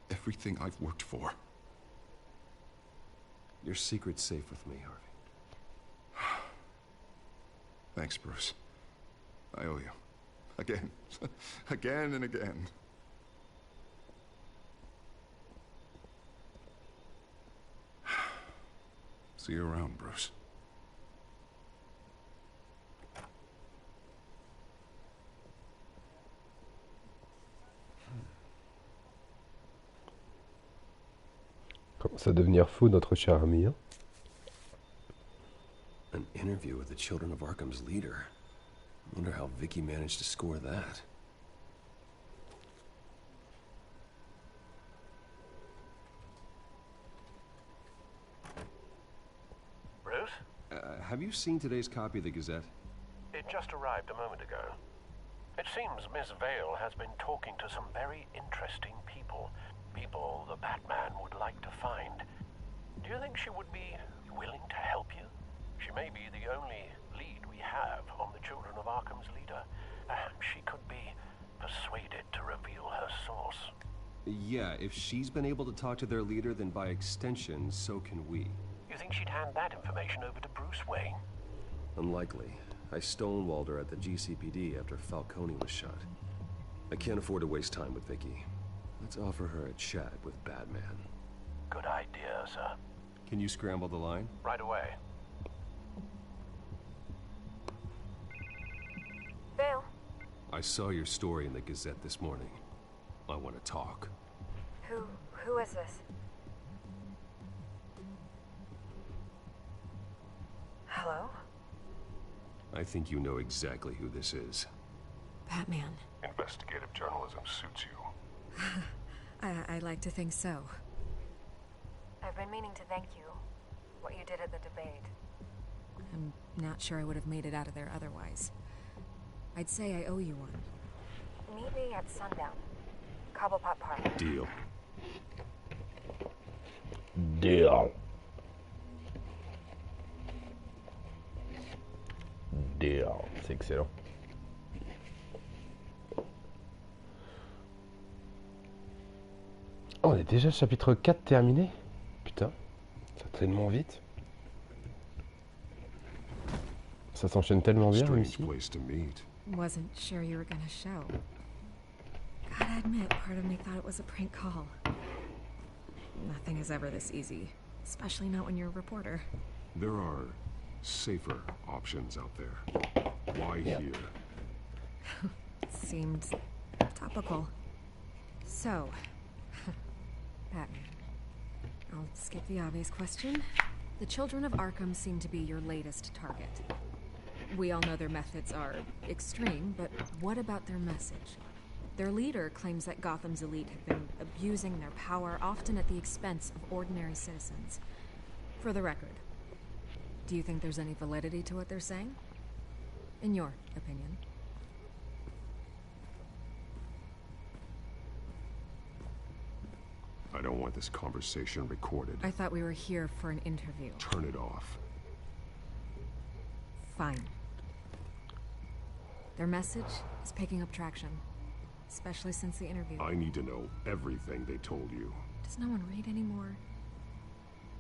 Everything I've worked for. Your secret's safe with me, Harvey. Thanks, Bruce. I owe you. Again. Again and again. See you around, Bruce. Commence à devenir fou, notre cher ami. Hein? An interview with the Children of Arkham's leader. I wonder how Vicky managed to score that. Bruce? Have you seen today's copy of the Gazette? It just arrived a moment ago. It seems Miss Vale has been talking to some very interesting people. People the Batman would like to find. Do you think she would be willing to help you? She may be the only lead we have on the Children of Arkham's leader. Perhaps she could be persuaded to reveal her source. Yeah, if she's been able to talk to their leader, then by extension, so can we. You think she'd hand that information over to Bruce Wayne? Unlikely. I stonewalled her at the GCPD after Falcone was shot. I can't afford to waste time with Vicky. Let's offer her a chat with Batman. Good idea, sir. Can you scramble the line? Right away. Vale. I saw your story in the Gazette this morning. I want to talk. Who is this? Hello? I think you know exactly who this is. Batman. Investigative journalism suits you. I like to think so. I've been meaning to thank you. What you did at the debate. I'm not sure I would have made it out of there otherwise. I'd say I owe you one. Meet me at sundown. Cobblepot Park. Deal. Deal. Deal. C'est excellent. Oh, on est déjà chapitre 4 terminé. Putain, ça tellement vite. Ça s'enchaîne tellement bien ici. Wasn't sure you were gonna show. Gotta admit, part of me thought it was a prank call. Nothing is ever this easy, especially not when you're a reporter. There are safer options out there. Why here? Seemed topical. So, Batman. I'll skip the obvious question. The Children of Arkham seem to be your latest target. We all know their methods are extreme, but what about their message? Their leader claims that Gotham's elite have been abusing their power, often at the expense of ordinary citizens. For the record, do you think there's any validity to what they're saying? In your opinion? I don't want this conversation recorded. I thought we were here for an interview. Turn it off. Fine. Their message is picking up traction, especially since the interview. I need to know everything they told you. Does no one read anymore?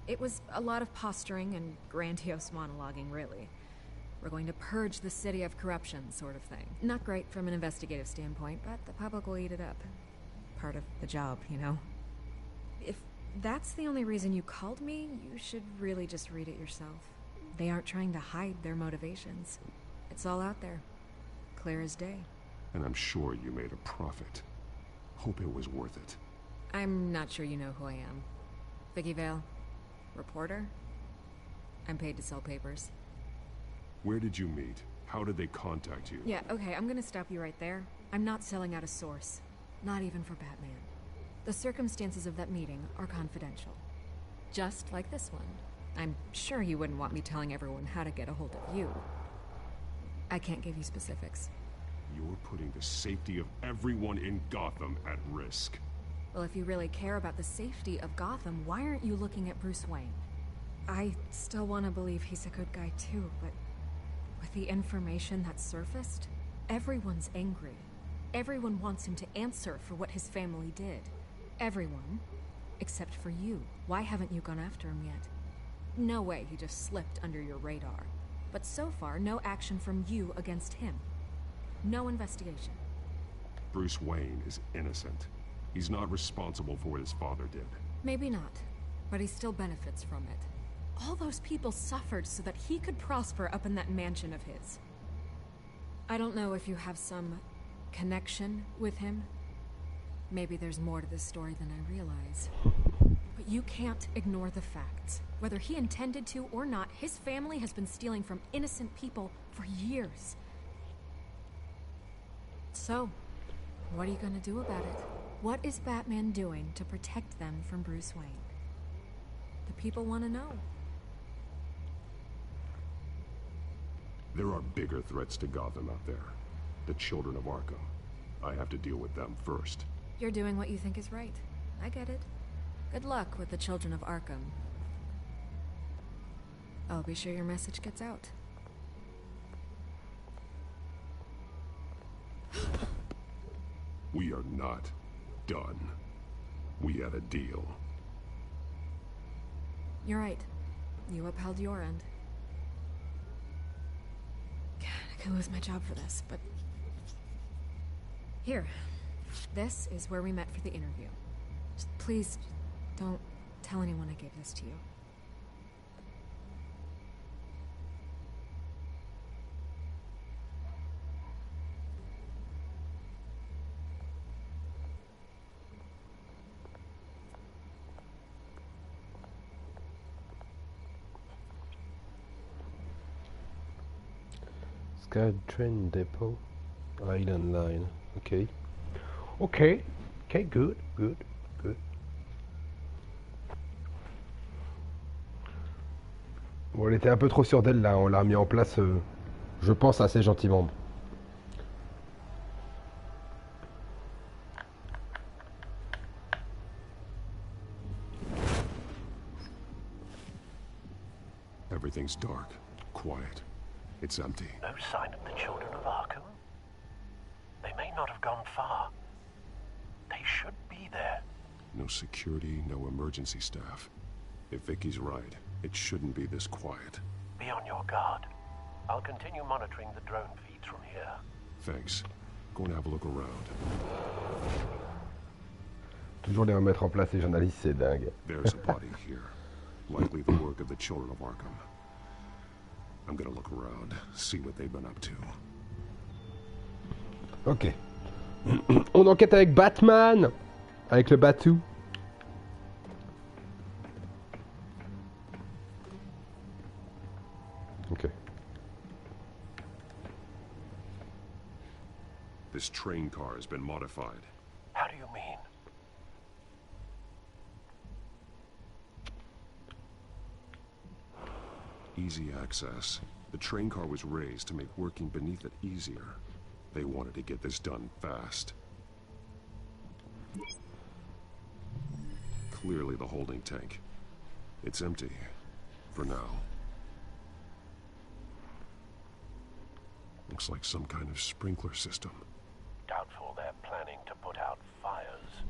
It was a lot of posturing and grandiose monologuing, really. We're going to purge the city of corruption, sort of thing. Not great from an investigative standpoint, but the public will eat it up. Part of the job, you know? If that's the only reason you called me, you should really just read it yourself. They aren't trying to hide their motivations. It's all out there. Clear as day. And I'm sure you made a profit. Hope it was worth it. I'm not sure you know who I am. Vicky Vale. Reporter. I'm paid to sell papers. Where did you meet? How did they contact you? Yeah, okay, I'm gonna stop you right there. I'm not selling out a source. Not even for Batman. The circumstances of that meeting are confidential. Just like this one. I'm sure you wouldn't want me telling everyone how to get a hold of you. I can't give you specifics. You're putting the safety of everyone in Gotham at risk. Well, if you really care about the safety of Gotham, why aren't you looking at Bruce Wayne? I still want to believe he's a good guy too, but with the information that surfaced, everyone's angry. Everyone wants him to answer for what his family did. Everyone, except for you. Why haven't you gone after him yet? No way he just slipped under your radar. But so far, no action from you against him. No investigation. Bruce Wayne is innocent. He's not responsible for what his father did. Maybe not, but he still benefits from it. All those people suffered so that he could prosper up in that mansion of his. I don't know if you have some connection with him. Maybe there's more to this story than I realize. But you can't ignore the facts. Whether he intended to or not, his family has been stealing from innocent people for years. So, what are you gonna do about it? What is Batman doing to protect them from Bruce Wayne? The people want to know. There are bigger threats to Gotham out there. The children of Arkham. I have to deal with them first. You're doing what you think is right. I get it. Good luck with the children of Arkham. I'll be sure your message gets out. We are not done. We had a deal. You're right. You upheld your end. God, I could lose my job for this, but... Here. This is where we met for the interview. Just please, don't tell anyone I gave this to you. Sky Train Depot, Island Line. Ok. Ok. Ok, good, good, good. Bon, elle était un peu trop sûre d'elle là, on l'a remis en place, je pense, assez gentiment. Everything's dark, quiet. It's empty. No sign of the children of Arkham? They may not have gone far. They should be there. No security, no emergency staff. If Vicky's right, it shouldn't be this quiet. Be on your guard. I'll continue monitoring the drone feeds from here. Thanks. Go and have a look around. Toujours les remettre en place, les journalistes, c'est dingue. There's a body here. Likely the work of the children of Arkham. I'm gonna look around, see what they've been up to. Ok. On enquête avec Batman, avec le Batou. Ok. This train car has been modified. How do you mean? Easy access. The train car was raised to make working beneath it easier. They wanted to get this done fast. Clearly the holding tank. It's empty. For now. Looks like some kind of sprinkler system. Doubtful they're planning to put out fires.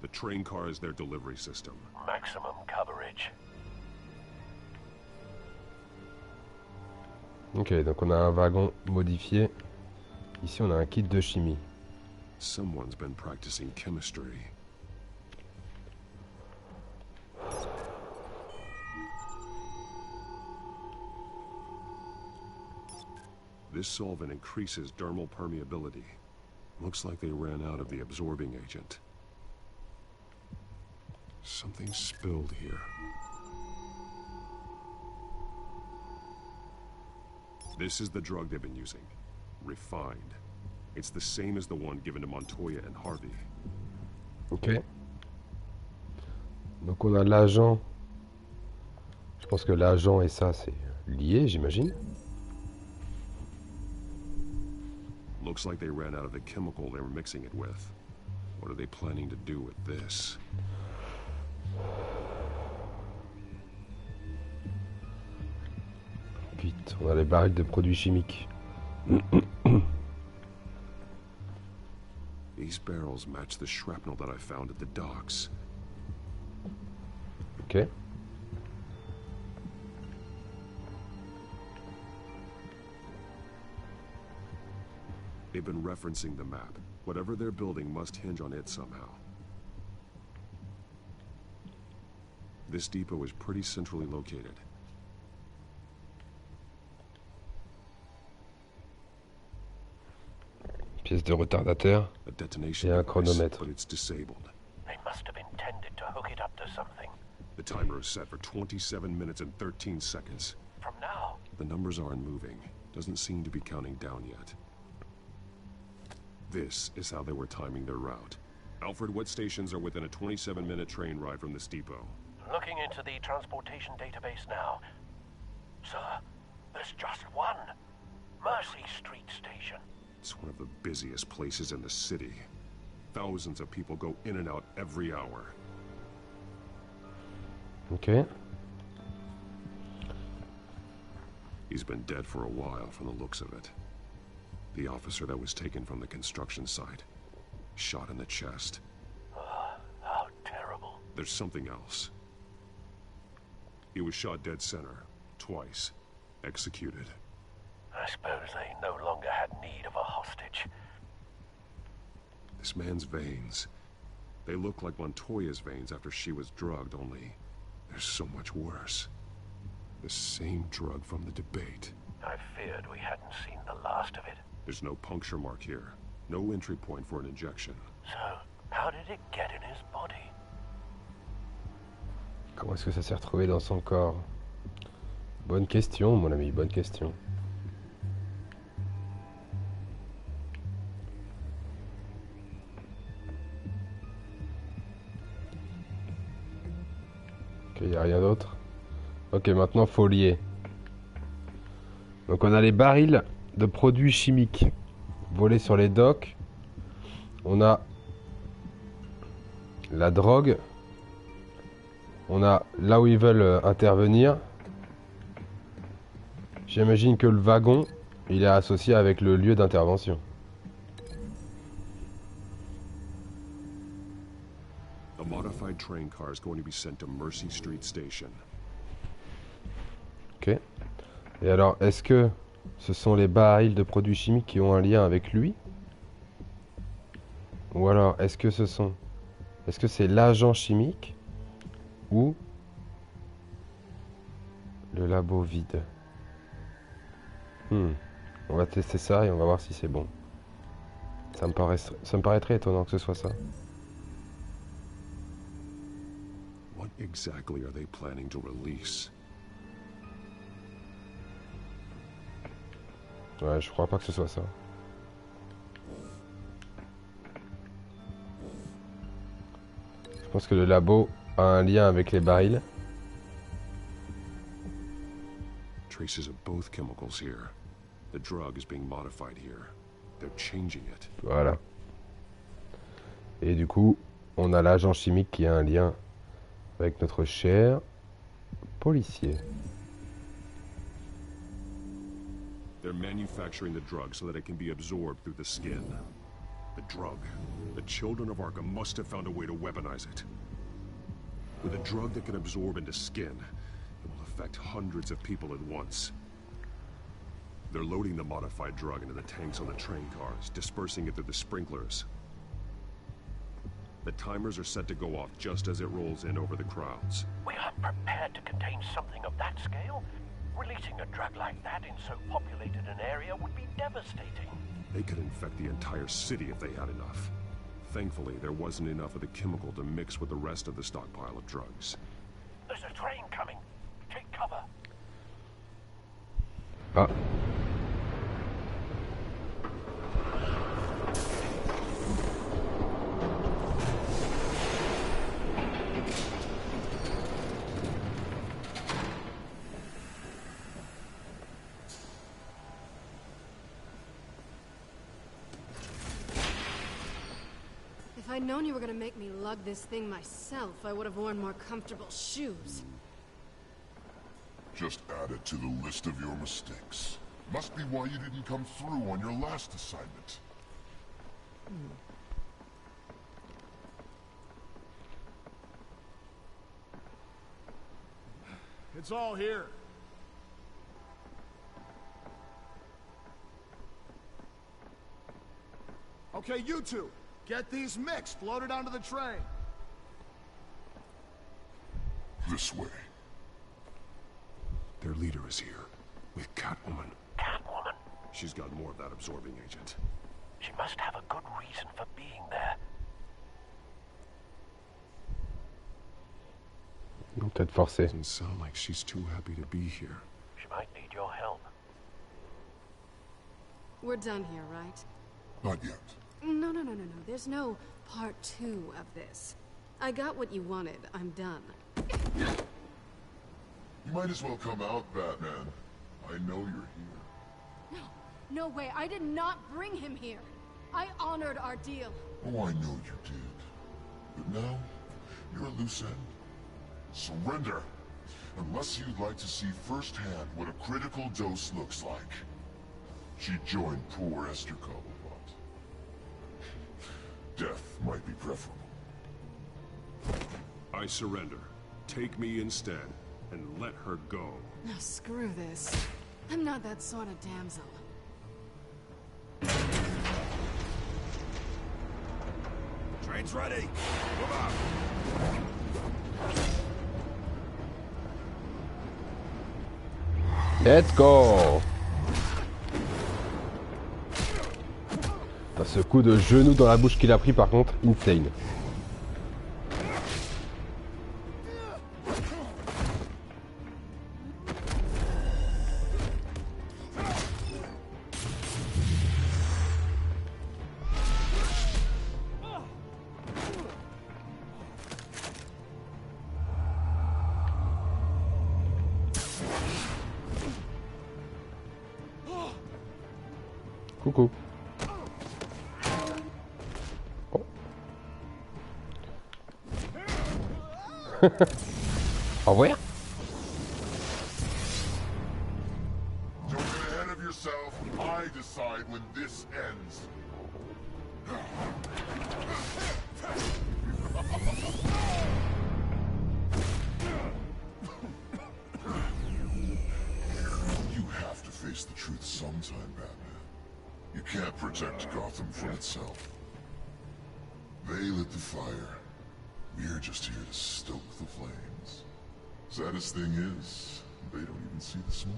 The train car is their delivery system. Maximum coverage. Ok, donc on a un wagon modifié. Ici on a un kit de chimie. Someone's been practicing chemistry. This solvent increases dermal permeability. Looks like they ran out of the absorbing agent. Something spilled here. This is the drug they've been using. Refined. It's the same as the one given to Montoya and Harvey. Ok. Donc on a l'agent. Je pense que l'agent et ça c'est lié, j'imagine. Looks like they ran out of the chemical they were mixing it with. What are they planning to do with this? Ensuite, on a les barils de produits chimiques. These barrels match the shrapnel that I found at the docks. Ok. They've been referencing the map. Whatever they're building must hinge on it somehow. This depot is pretty centrally located. Pièce de retardateur et un chronomètre. But it's disabled. They must have intended to hook it up to something. The timer is set for 27 minutes and 13 seconds. From now? The numbers aren't moving. Doesn't seem to be counting down yet. This is how they were timing their route. Alfred, what stations are within a 27-minute train ride from this depot? Looking into the transportation database now. Sir, there's just one. Mercy Street Station. It's one of the busiest places in the city. Thousands of people go in and out every hour. Okay. He's been dead for a while from the looks of it. The officer that was taken from the construction site. Shot in the chest. How terrible. There's something else. He was shot dead center. Twice. Executed. I suppose they no longer had need of a hostage. This man's veins. They look like Montoya's veins after she was drugged, only they're so much worse. The same drug from the debate. I feared we hadn't seen the last of it. There's no puncture mark here. No entry point for an injection. So, how did it get in his body? Comment est-ce que ça s'est retrouvé dans son corps? Bonne question, mon ami, bonne question. Ok, il n'y a rien d'autre. Ok, maintenant faut lier. Donc on a les barils de produits chimiques volés sur les docks. On a la drogue. On a là où ils veulent intervenir. J'imagine que le wagon, il est associé avec le lieu d'intervention. A modified train car is going to be sent to Mercy Street Station. Ok. Et alors, est-ce que ce sont les barils de produits chimiques qui ont un lien avec lui? Ou alors, est-ce que c'est l'agent chimique ou le labo vide? On va tester ça et on va voir si c'est bon. Ça me paraîtrait étonnant que ce soit ça. What exactly are they planning to release? Ouais, je crois pas que ce soit ça. Je pense que le labo a un lien avec les barils. Traces of both chemicals here. The drug is being modified here. They're changing it. Voilà. Et du coup, on a l'agent chimique qui a un lien avec notre cher policier. They're manufacturing the drug so that it can be absorbed through the skin. The drug. The children of Arkham must have found a way to weaponize it. With a drug that can absorb into skin, it will affect hundreds of people at once. They're loading the modified drug into the tanks on the train cars, dispersing it through the sprinklers. The timers are set to go off just as it rolls in over the crowds. We aren't prepared to contain something of that scale. Releasing a drug like that in so populated an area would be devastating. They could infect the entire city if they had enough. Thankfully, there wasn't enough of the chemical to mix with the rest of the stockpile of drugs. There's a train coming. Take cover. Ah. If I'd known you were gonna make me lug this thing myself, I would have worn more comfortable shoes. Just added to the list of your mistakes. Must be why you didn't come through on your last assignment. It's all here. Okay, you two, get these mixed, loaded onto the train. This way. Their leader is here, with Catwoman. Catwoman? She's got more of that absorbing agent. She must have a good reason for being there. Peut-être forcé. Doesn't sound like she's too happy to be here. She might need your help. We're done here, right? Not yet. No. There's no part 2 of this. I got what you wanted. I'm done. You might as well come out, Batman. I know you're here. No way. I did not bring him here. I honored our deal. Oh, I know you did. But now, you're a loose end. Surrender. Unless you'd like to see firsthand what a critical dose looks like. She joined poor Esther Cobblepot. Death might be preferable. I surrender. Take me instead, and let her go. No, screw this. I'm not that sort of damsel. Train's ready. Move out. Let's go. Ce coup de genou dans la bouche qu'il a pris par contre, insane. Coucou. Oh. Au revoir. Don't get ahead of yourself. I decide when this ends. You have to face the truth sometime, Batman. You can't protect Gotham from itself. They lit the fire. We're just here to stoke the flames. Saddest thing is, they don't even see the smoke.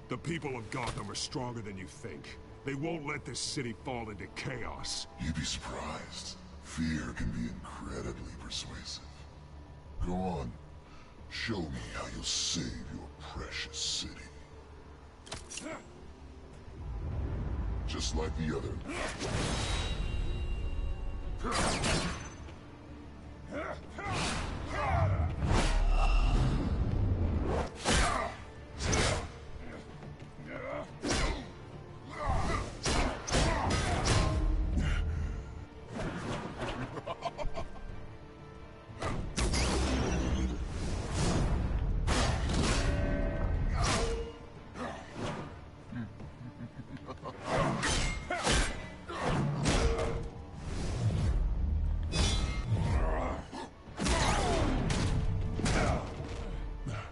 The people of Gotham are stronger than you think. They won't let this city fall into chaos. You'd be surprised. Fear can be incredibly persuasive. Go on. Show me how you'll save your precious city. Just like the other.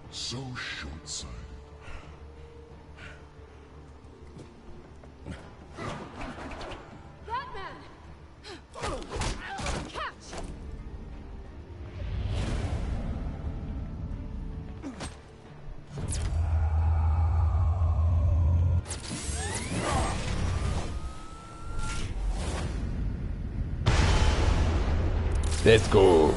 So short-sighted. Batman! Catch! Let's go.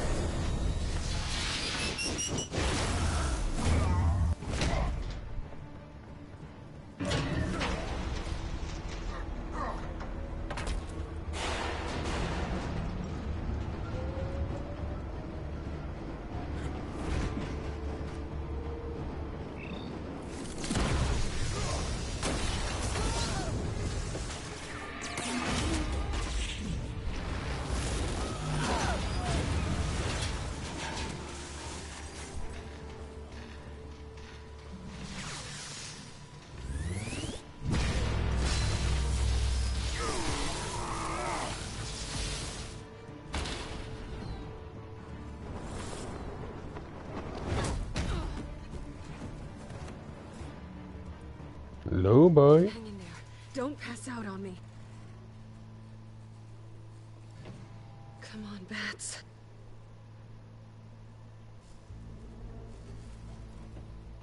Hello, boy. Hang in there. Don't pass out on me. Come on, bats.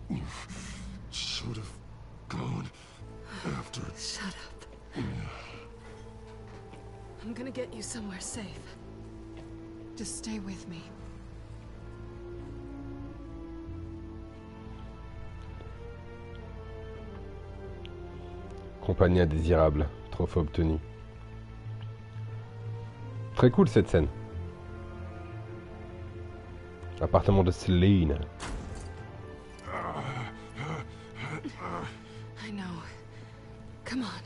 You should have gone after... Shut up. I'm gonna get you somewhere safe. Just stay with me. Compagnie indésirable, trophée obtenu. Très cool cette scène. Appartement de Celine. I know. Come on.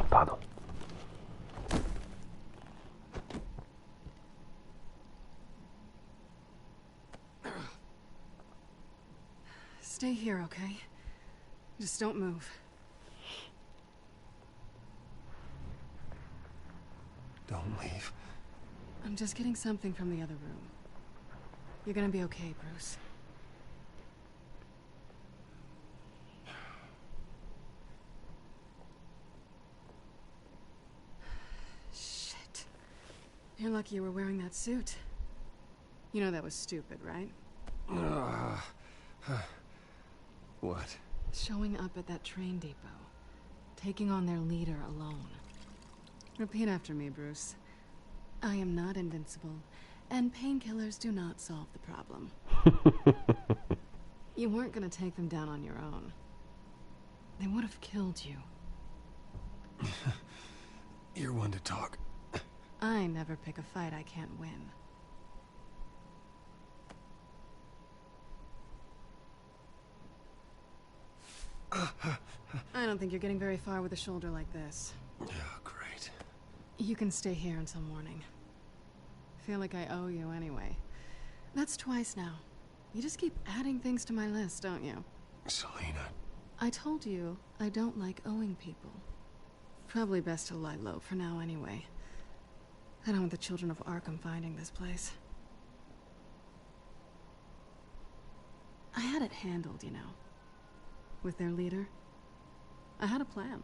Pardon. Stay here, okay? Just don't move. Don't leave. I'm just getting something from the other room. You're gonna be okay, Bruce. Shit. You're lucky you were wearing that suit. You know that was stupid, right? What? Showing up at that train depot. Taking on their leader alone. Repeat after me, Bruce. I am not invincible, and painkillers do not solve the problem. You weren't gonna take them down on your own. They would have killed you. You're one to talk. I never pick a fight I can't win. I don't think you're getting very far with a shoulder like this. Yeah, great. You can stay here until morning. Feel like I owe you anyway. That's twice now. You just keep adding things to my list, don't you? Selena. I told you I don't like owing people. Probably best to lie low for now anyway. I don't want the children of Arkham finding this place. I had it handled, you know. With their leader. I had a plan.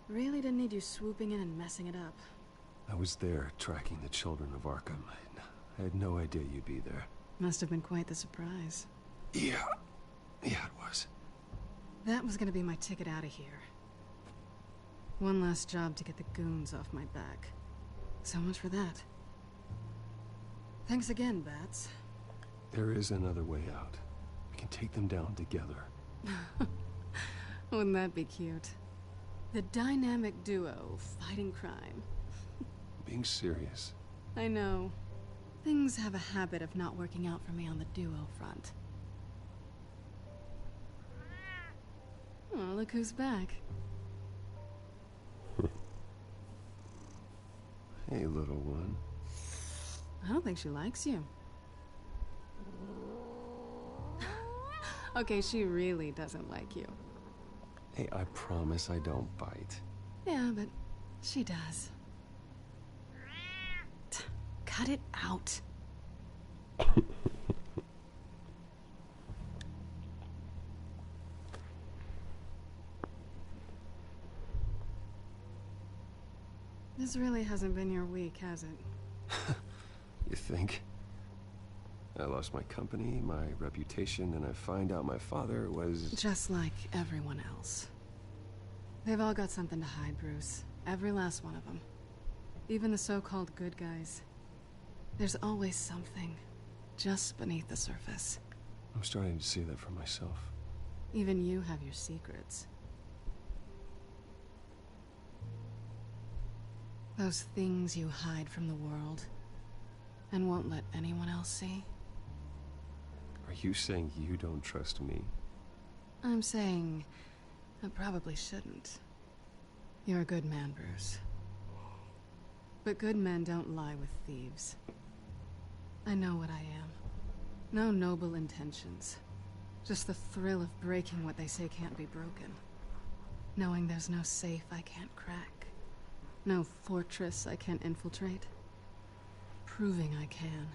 Really didn't need you swooping in and messing it up. I was there tracking the children of Arkham. I had no idea you'd be there. Must have been quite the surprise. Yeah, it was. That was gonna be my ticket out of here. One last job to get the goons off my back. So much for that. Thanks again, Bats. There is another way out. We can take them down together. Wouldn't that be cute? The dynamic duo fighting crime. Being serious. I know. Things have a habit of not working out for me on the duo front. Oh, look who's back. Hey, little one. I don't think she likes you. Okay, she really doesn't like you. Hey, I promise I don't bite. Yeah, but she does. Cut it out. This really hasn't been your week, has it? You think? I lost my company, my reputation, and I find out my father was... Just like everyone else. They've all got something to hide, Bruce. Every last one of them. Even the so-called good guys. There's always something just beneath the surface. I'm starting to see that for myself. Even you have your secrets. Those things you hide from the world and won't let anyone else see. Are you saying you don't trust me? I'm saying I probably shouldn't. You're a good man, Bruce. But good men don't lie with thieves. I know what I am. No noble intentions. Just the thrill of breaking what they say can't be broken. Knowing there's no safe I can't crack. No fortress I can't infiltrate. Proving I can.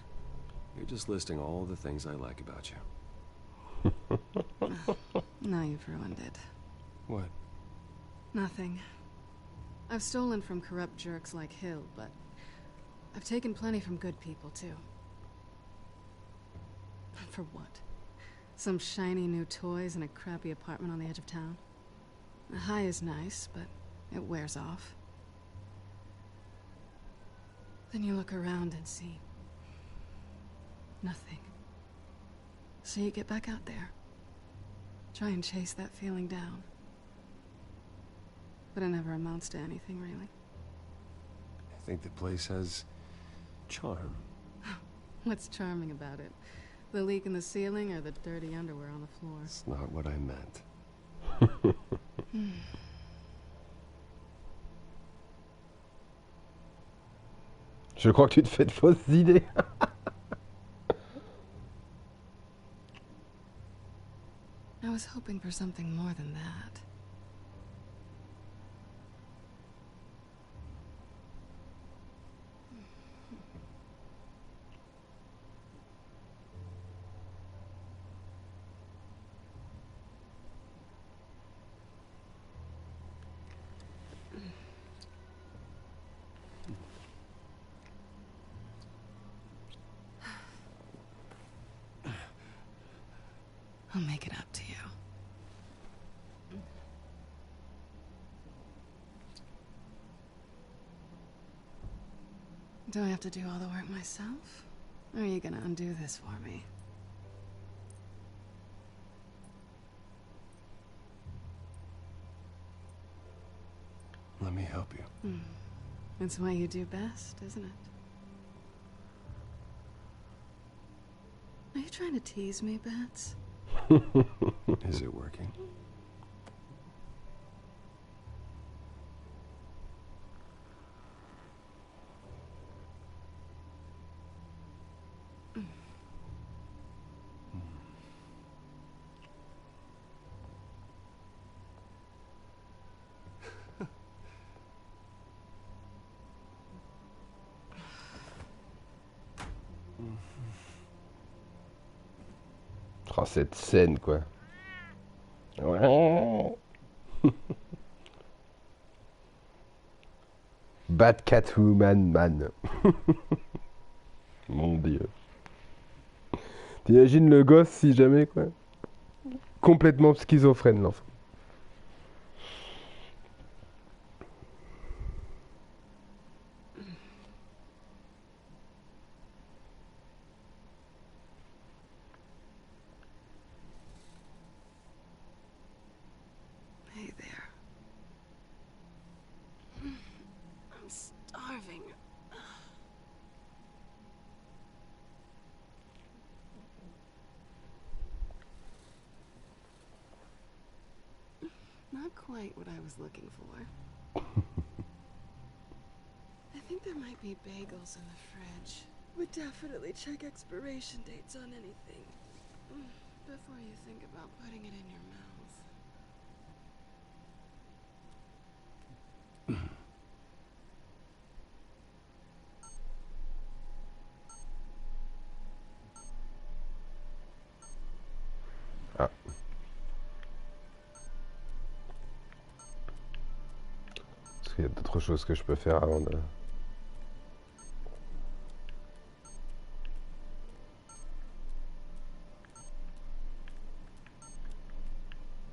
You're just listing all the things I like about you. Now you've ruined it. What? Nothing. I've stolen from corrupt jerks like Hill, but I've taken plenty from good people, too. For what? Some shiny new toys in a crappy apartment on the edge of town? The high is nice, but it wears off. Then you look around and see nothing. So you get back out there. Try and chase that feeling down. But it never amounts to anything, really. I think the place has charm. What's charming about it? The leak in the ceiling or the dirty underwear on the floor? That's not what I meant. Je crois que tu te fais de fausses idées. I was hoping for something more than that. I'll make it up to you. Do I have to do all the work myself? Or are you gonna undo this for me? Let me help you. That's what you do best, isn't it? Are you trying to tease me, Bats? Is it working? Oh, cette scène, quoi. Bad Catwoman Man. Mon Dieu. T'imagines le gosse si jamais, quoi. Complètement schizophrène, l'enfant. Not quite what I was looking for. I think there might be bagels in the fridge. Would definitely check expiration dates on anything before you think about putting it in your mouth. Ah. Est-ce qu'il y a d'autres choses que je peux faire avant de...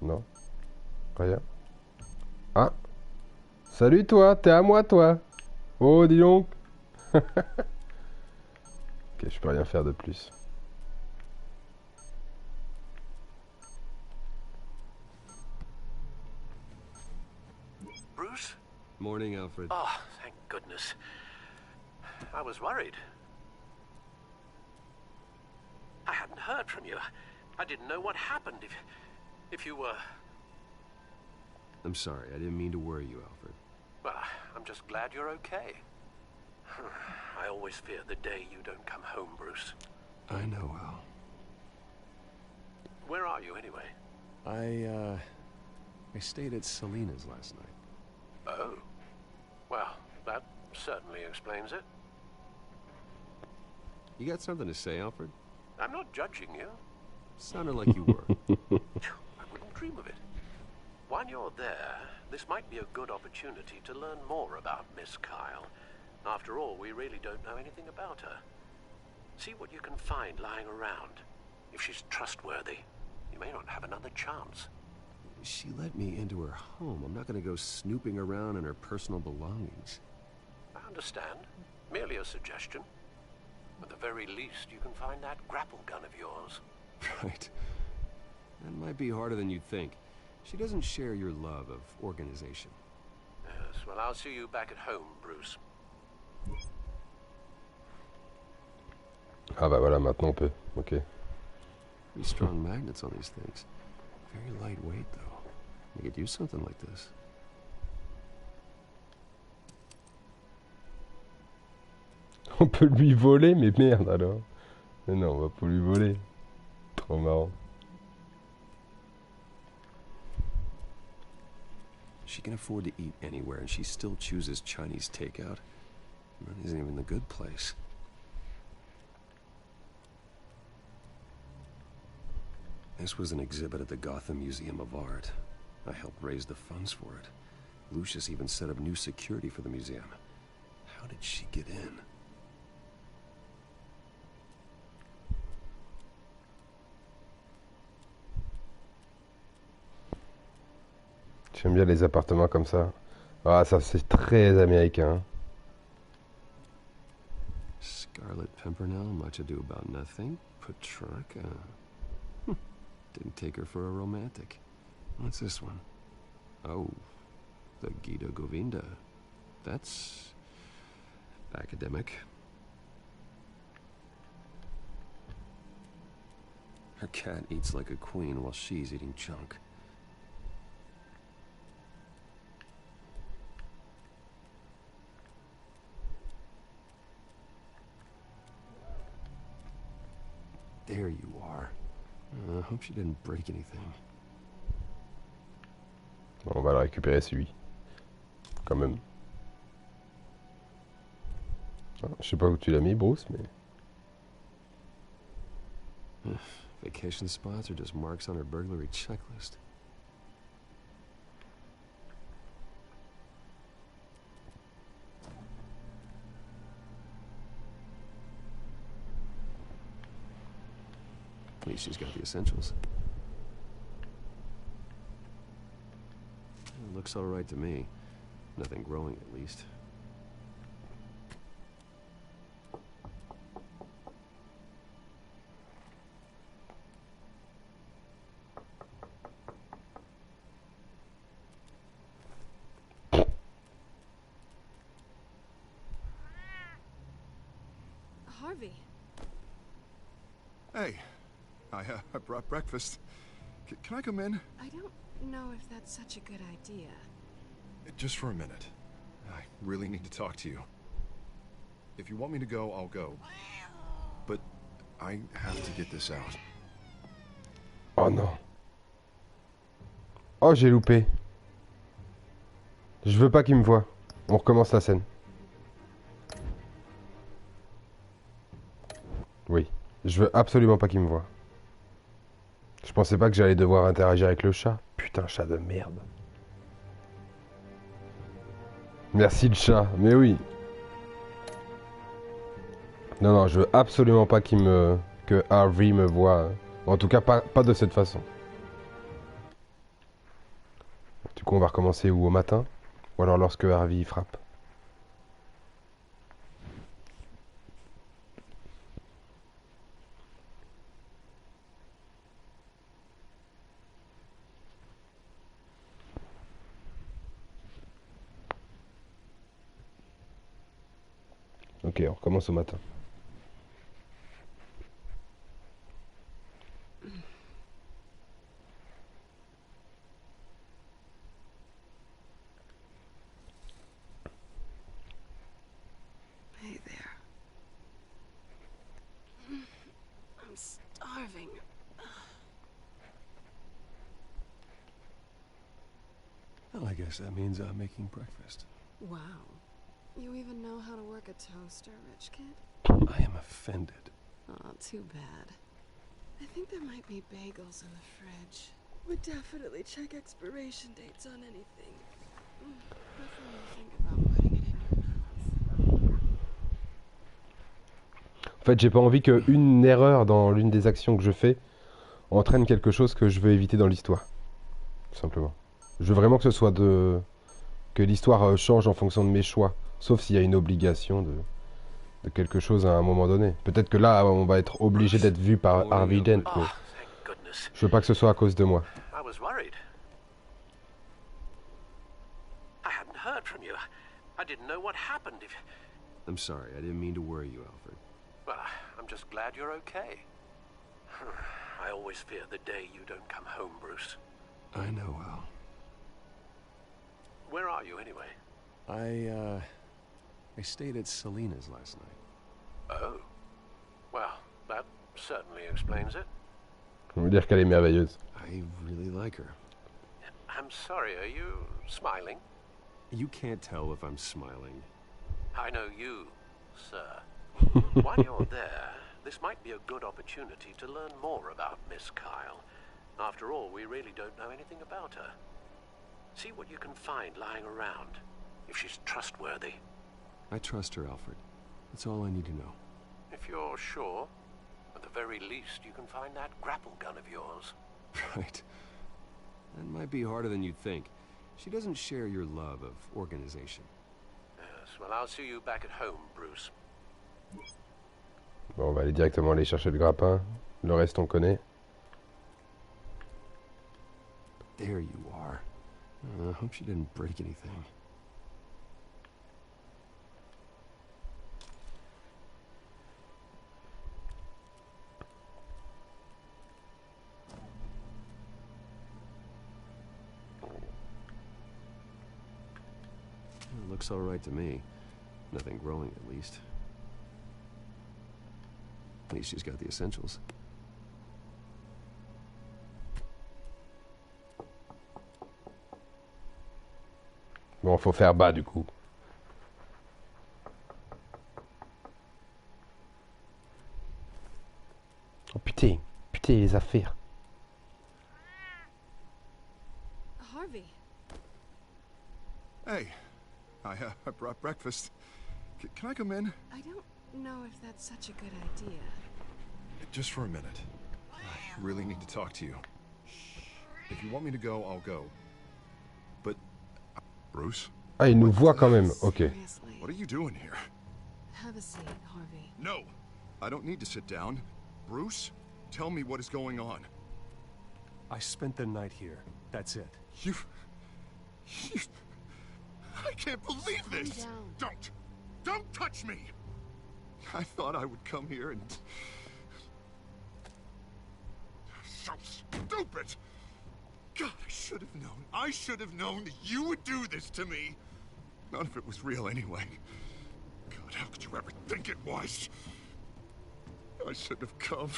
Non? Rien? Ah! Salut toi! T'es à moi toi! Oh dis donc! Ok, je peux rien faire de plus. Bruce? Morning, Alfred. Oh, thank goodness. I was worried. I hadn't heard from you. I didn't know what happened if you were... I'm sorry, I didn't mean to worry you, Alfred. Well, I'm just glad you're okay. I always fear the day you don't come home, Bruce. I know, Al. Where are you, anyway? I stayed at Selena's last night. Oh. Well, certainly explains it. You got something to say, Alfred? I'm not judging you. Sounded like you were. I wouldn't dream of it. While you're there, this might be a good opportunity to learn more about Miss Kyle. After all, we really don't know anything about her. See what you can find lying around. If she's trustworthy, you may not have another chance. She let me into her home. I'm not going to go snooping around in her personal belongings. I understand. Merely a suggestion. At the very least, you can find that grapple gun of yours. Right. That might be harder than you'd think. She doesn't share your love of organization. Yes, well, I'll see you back at home, Bruce. Ah bah voilà, maintenant on peut. Ok. Pretty strong magnets on these things. Very lightweight, though. You could use something like this. On peut lui voler, mais merde alors. Mais non, on va pas lui voler. Trop marrant. She can afford to eat anywhere, and she still chooses Chinese takeout. That isn't even the good place. This was an exhibit at the Gotham Museum of Art. I helped raise the funds for it. Lucius even set up new security for the museum. How did she get in? J'aime bien les appartements comme ça. Ah, ça c'est très américain. Scarlet Pimpernel, much ado about nothing. Petrarca. Didn't take her for a romantic. What's this one? Oh, the Gita Govinda. That's academic. Her cat eats like a queen while she's eating junk. There you are. I hope she didn't break anything. Bon, on va le récupérer celui. Quand même. Ah, je sais pas où tu l'as mis, Bruce, mais... Vacation spots are just marks on her burglary checklist. At least she's got the essentials. It looks all right to me. Nothing growing, at least. Harvey. Hey, I brought breakfast. Can I come in? I don't know if that's such a good idea. Just for a minute. I really need to talk to you. If you want me to go, I'll go. But I have to get this out. Oh non. Oh, j'ai loupé. Je veux pas qu'il me voie. On recommence la scène. Oui. Je veux absolument pas qu'il me voie. Je pensais pas que j'allais devoir interagir avec le chat. Putain, chat de merde. Merci le chat, mais oui. Non, non, je veux absolument pas que Harvey me voie. En tout cas, pas de cette façon. Du coup, on va recommencer où, au matin? Ou alors lorsque Harvey frappe? Ok, on recommence au matin. Hey there. I'm starving. Well, I guess that means I'm making breakfast. Wow. You even know how to work a toaster, rich kid? I am offended. Oh, too bad. I think there might be bagels in the fridge. We definitely check expiration dates on anything. Before you think about putting it in your mouth. En fait, j'ai pas envie qu'une erreur dans l'une des actions que je fais entraîne quelque chose que je veux éviter dans l'histoire. Tout simplement. Je veux vraiment que ce soit que l'histoire change en fonction de mes choix. Sauf s'il y a une obligation de quelque chose à un moment donné. Peut-être que là, on va être obligé d'être vu par Harvey Dent. Mais je veux pas que ce soit à cause de moi. I was worried. I hadn't heard from you. I didn't know what happened. I'm sorry, I didn't mean to worry you, Alfred. Well, I'm just glad you're okay. I always fear the day you don't come home, Bruce. I know, Al. Where are you, anyway? I stayed at Selena's last night. Oh. Well, that certainly explains it. On veut dire qu'elle est merveilleuse. I really like her. I'm sorry, are you smiling? You can't tell if I'm smiling. I know you, sir. While you're there, this might be a good opportunity to learn more about Miss Kyle. After all, we really don't know anything about her. See what you can find lying around, if she's trustworthy. I trust her, Alfred. That's all I need to know. If you're sure, at the very least you can find that grapple gun of yours. Right. That might be harder than you'd think. She doesn't share your love of organization. Yes, well, I'll see you back at home, Bruce. Bon, on va aller directement aller chercher le grappin. Le reste, on connaît. There you are. I hope she didn't break anything. It looks all right to me. Nothing growing, at least. At least she's got the essentials. Bon, faut faire bas du coup. Oh putain, les affaires. Harvey. Hey, I brought breakfast. Can I come in? I don't know if that's such a good idea. Just for a minute. I really need to talk to you. If you want me to go, I'll go. But... Bruce? Ah, il nous voit quand même, ok. What are you doing here? Have a seat, Harvey. No! I don't need to sit down. Bruce, tell me what is going on. I spent the night here. That's it. You... I can't believe this! Down. Don't touch me! I thought I would come here and... So stupid! God, I should have known that you would do this to me! None of it was real anyway. God, how could you ever think it was? I shouldn't have come.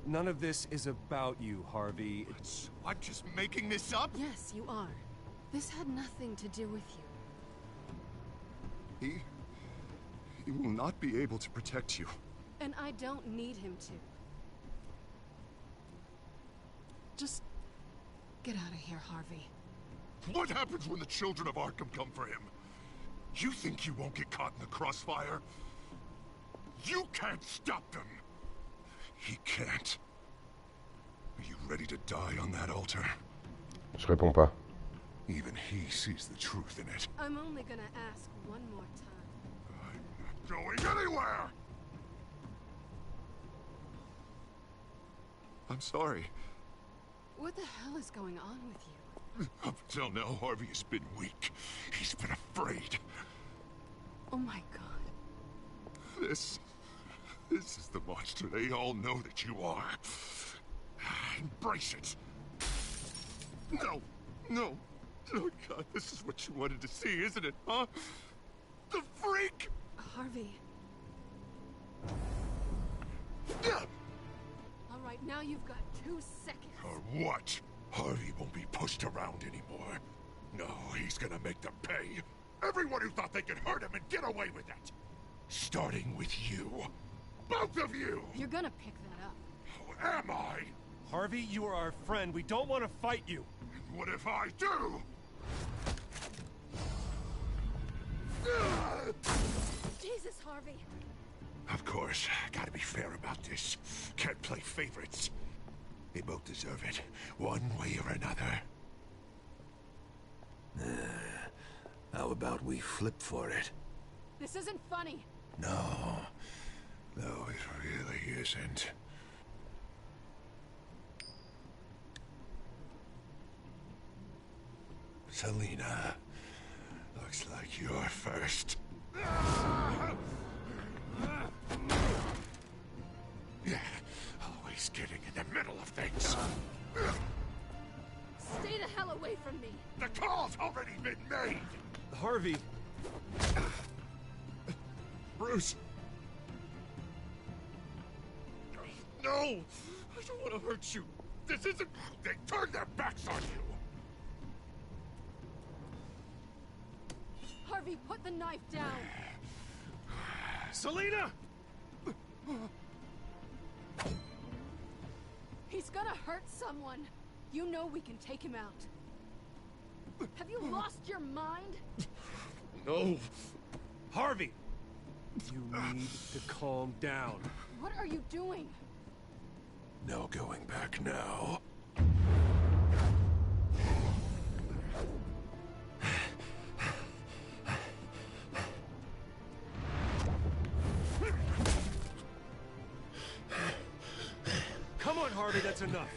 None of this is about you, Harvey. I'm just making this up? Yes, you are. This had nothing to do with you. He will not be able to protect you. And I don't need him to. Just get out of here, Harvey. What happens when the children of Arkham come for him? You think he won't get caught in the crossfire? You can't stop them. He can't. Are you ready to die on that altar? Je réponds pas. Even he sees the truth in it. I'm only gonna ask one more time. I'm not going anywhere! I'm sorry. What the hell is going on with you? Up until now, Harvey has been weak. He's been afraid. Oh my God. This is the monster they all know that you are. Embrace it. No. Oh God, this is what you wanted to see, isn't it, huh? The freak! Harvey. All right, now you've got 2 seconds. Or what? Harvey won't be pushed around anymore. No, he's gonna make them pay. Everyone who thought they could hurt him and get away with it. Starting with you. Both of you! You're gonna pick that up. Who am I? Harvey, you are our friend. We don't want to fight you. What if I do? Jesus, Harvey. Of course, gotta be fair about this. Can't play favorites. They both deserve it, one way or another. How about we flip for it? This isn't funny. No, it really isn't. Selina, looks like you're first. Yeah, always getting in the middle of things. Stay the hell away from me. The call's already been made. Harvey. Bruce. No, I don't want to hurt you. This isn't... They turned their backs on you. Harvey, put the knife down. Selina! He's gonna hurt someone. You know we can take him out. Have you lost your mind? No. Harvey! You need to calm down. What are you doing? No going back now. Come on, Harvey, that's enough.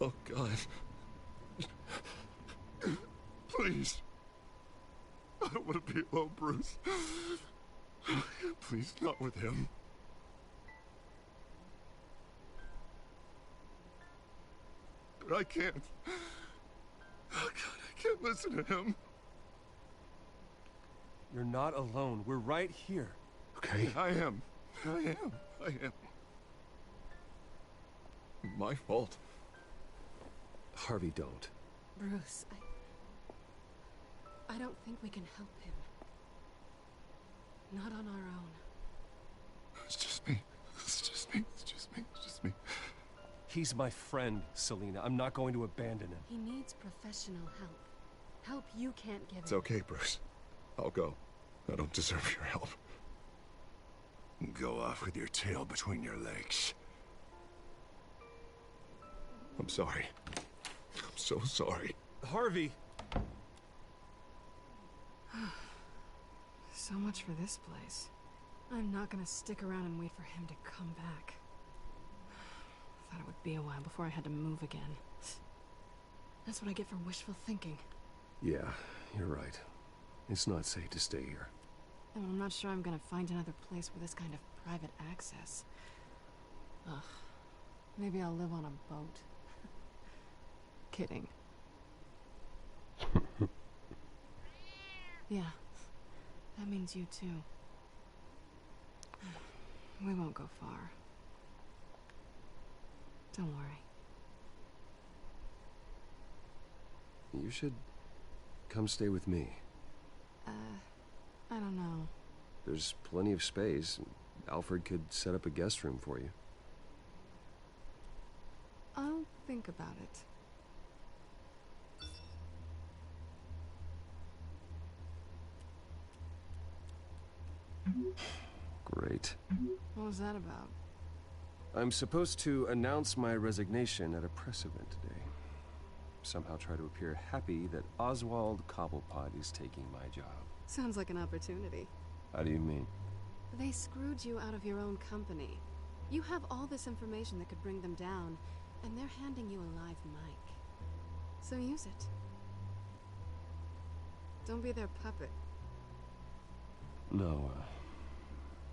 Oh, God. Please. I don't want to be alone, Bruce. Please, not with him. But I can't. Oh, God, I can't listen to him. You're not alone. We're right here. Okay, I am. My fault. Harvey, don't. Bruce, I don't think we can help him. Not on our own. It's just me. He's my friend, Selina. I'm not going to abandon him. He needs professional help. Help you can't give him. It's okay, Bruce. I'll go. I don't deserve your help. Go off with your tail between your legs. I'm sorry. I'm so sorry. Harvey! So much for this place. I'm not gonna stick around and wait for him to come back. I thought it would be a while before I had to move again. That's what I get for wishful thinking. Yeah, you're right. It's not safe to stay here. And I'm not sure I'm gonna find another place with this kind of private access. Ugh. Maybe I'll live on a boat. Kidding. Yeah. That means you too. We won't go far. Don't worry. You should come stay with me. I don't know. There's plenty of space. Alfred could set up a guest room for you. I'll think about it. Great. What was that about? I'm supposed to announce my resignation at a press event today. Somehow try to appear happy that Oswald Cobblepot is taking my job. Sounds like an opportunity. How do you mean? They screwed you out of your own company. You have all this information that could bring them down, and they're handing you a live mic. So use it. Don't be their puppet. No,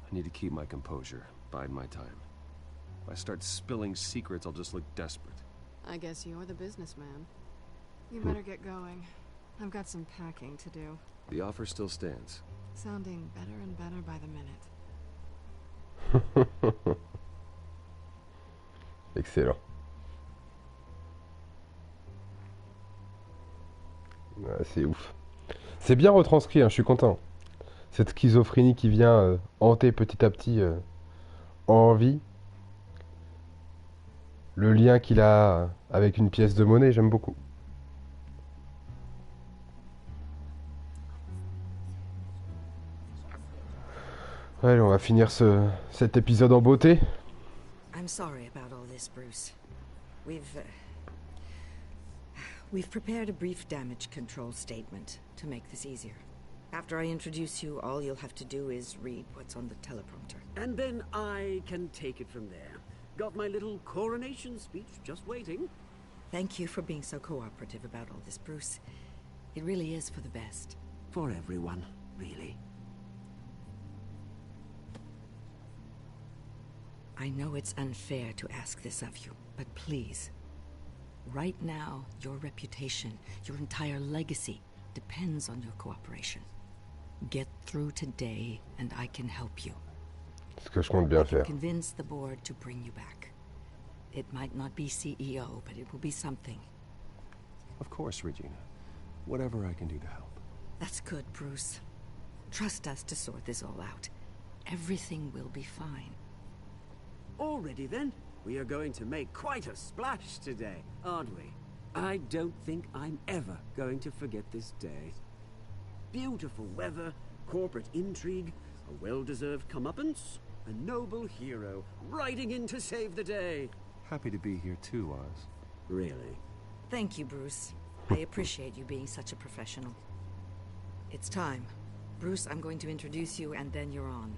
I need to keep my composure, bide my time. If I start spilling secrets, I'll just look desperate. I guess you're the businessman. You better get going. I've got some packing to do. The offer still stands. Sounding better and better by the minute. Excellent. C'est ouf. C'est bien retranscrit, hein, je suis content. Cette schizophrénie qui vient hanter petit à petit Harvey. Le lien qu'il a avec une pièce de monnaie, j'aime beaucoup. Ouais, on va finir cet épisode en beauté. I'm sorry about all this, Bruce. We've prepared a brief damage control statement to make this easier. After I introduce you, all you'll have to do is read what's on the teleprompter. And then I can take it from there. Got my little coronation speech just waiting. Thank you for being so cooperative about all this, Bruce. It really is for the best. For everyone, really. I know it's unfair to ask this of you, but please. Right now, your reputation, your entire legacy, depends on your cooperation. Get through today, and I can help you. Ce que je compte bien faire. Convince the board to bring you back. It might not be CEO, but it will be something. Of course, Regina. Whatever I can do to help. That's good, Bruce. Trust us to sort this all out. Everything will be fine. Already then, we are going to make quite a splash today, aren't we? I don't think I'm ever going to forget this day. Beautiful weather, corporate intrigue, a well-deserved comeuppance, a noble hero riding in to save the day. Happy to be here too, Oz. Really? Thank you, Bruce. I appreciate you being such a professional. It's time. Bruce, I'm going to introduce you and then you're on.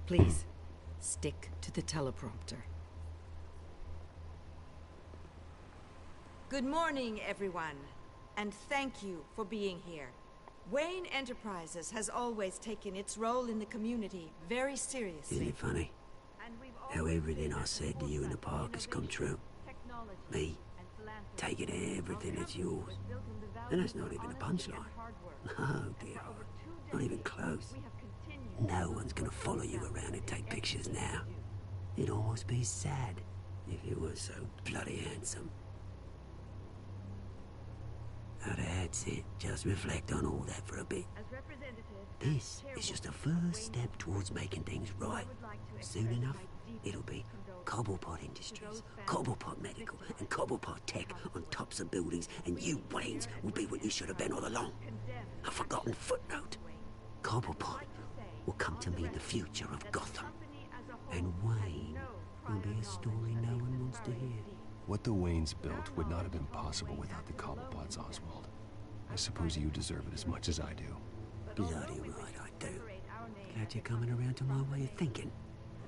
Please, stick to the teleprompter. Good morning, everyone, and thank you for being here. Wayne Enterprises has always taken its role in the community very seriously. Isn't it funny how everything I said to you in the park has come true? Me, taking everything that's yours. And that's not even a punchline. No, dear, not even close. No one's gonna follow you around and take pictures now. It'd almost be sad if you were so bloody handsome. Now that's it. Just reflect on all that for a bit. This is just a first step towards making things right. Soon enough, it'll be Cobblepot Industries, Cobblepot Medical, and Cobblepot Tech on tops of buildings, and you, Waynes, will be what you should have been all along. A forgotten footnote. Cobblepot will come to mean the future of Gotham. And Wayne will be a story no one wants to hear. What the Waynes built would not have been possible without the Cobblepots, Oswald. I suppose you deserve it as much as I do. Bloody right I do. Glad you're coming around to my way of thinking.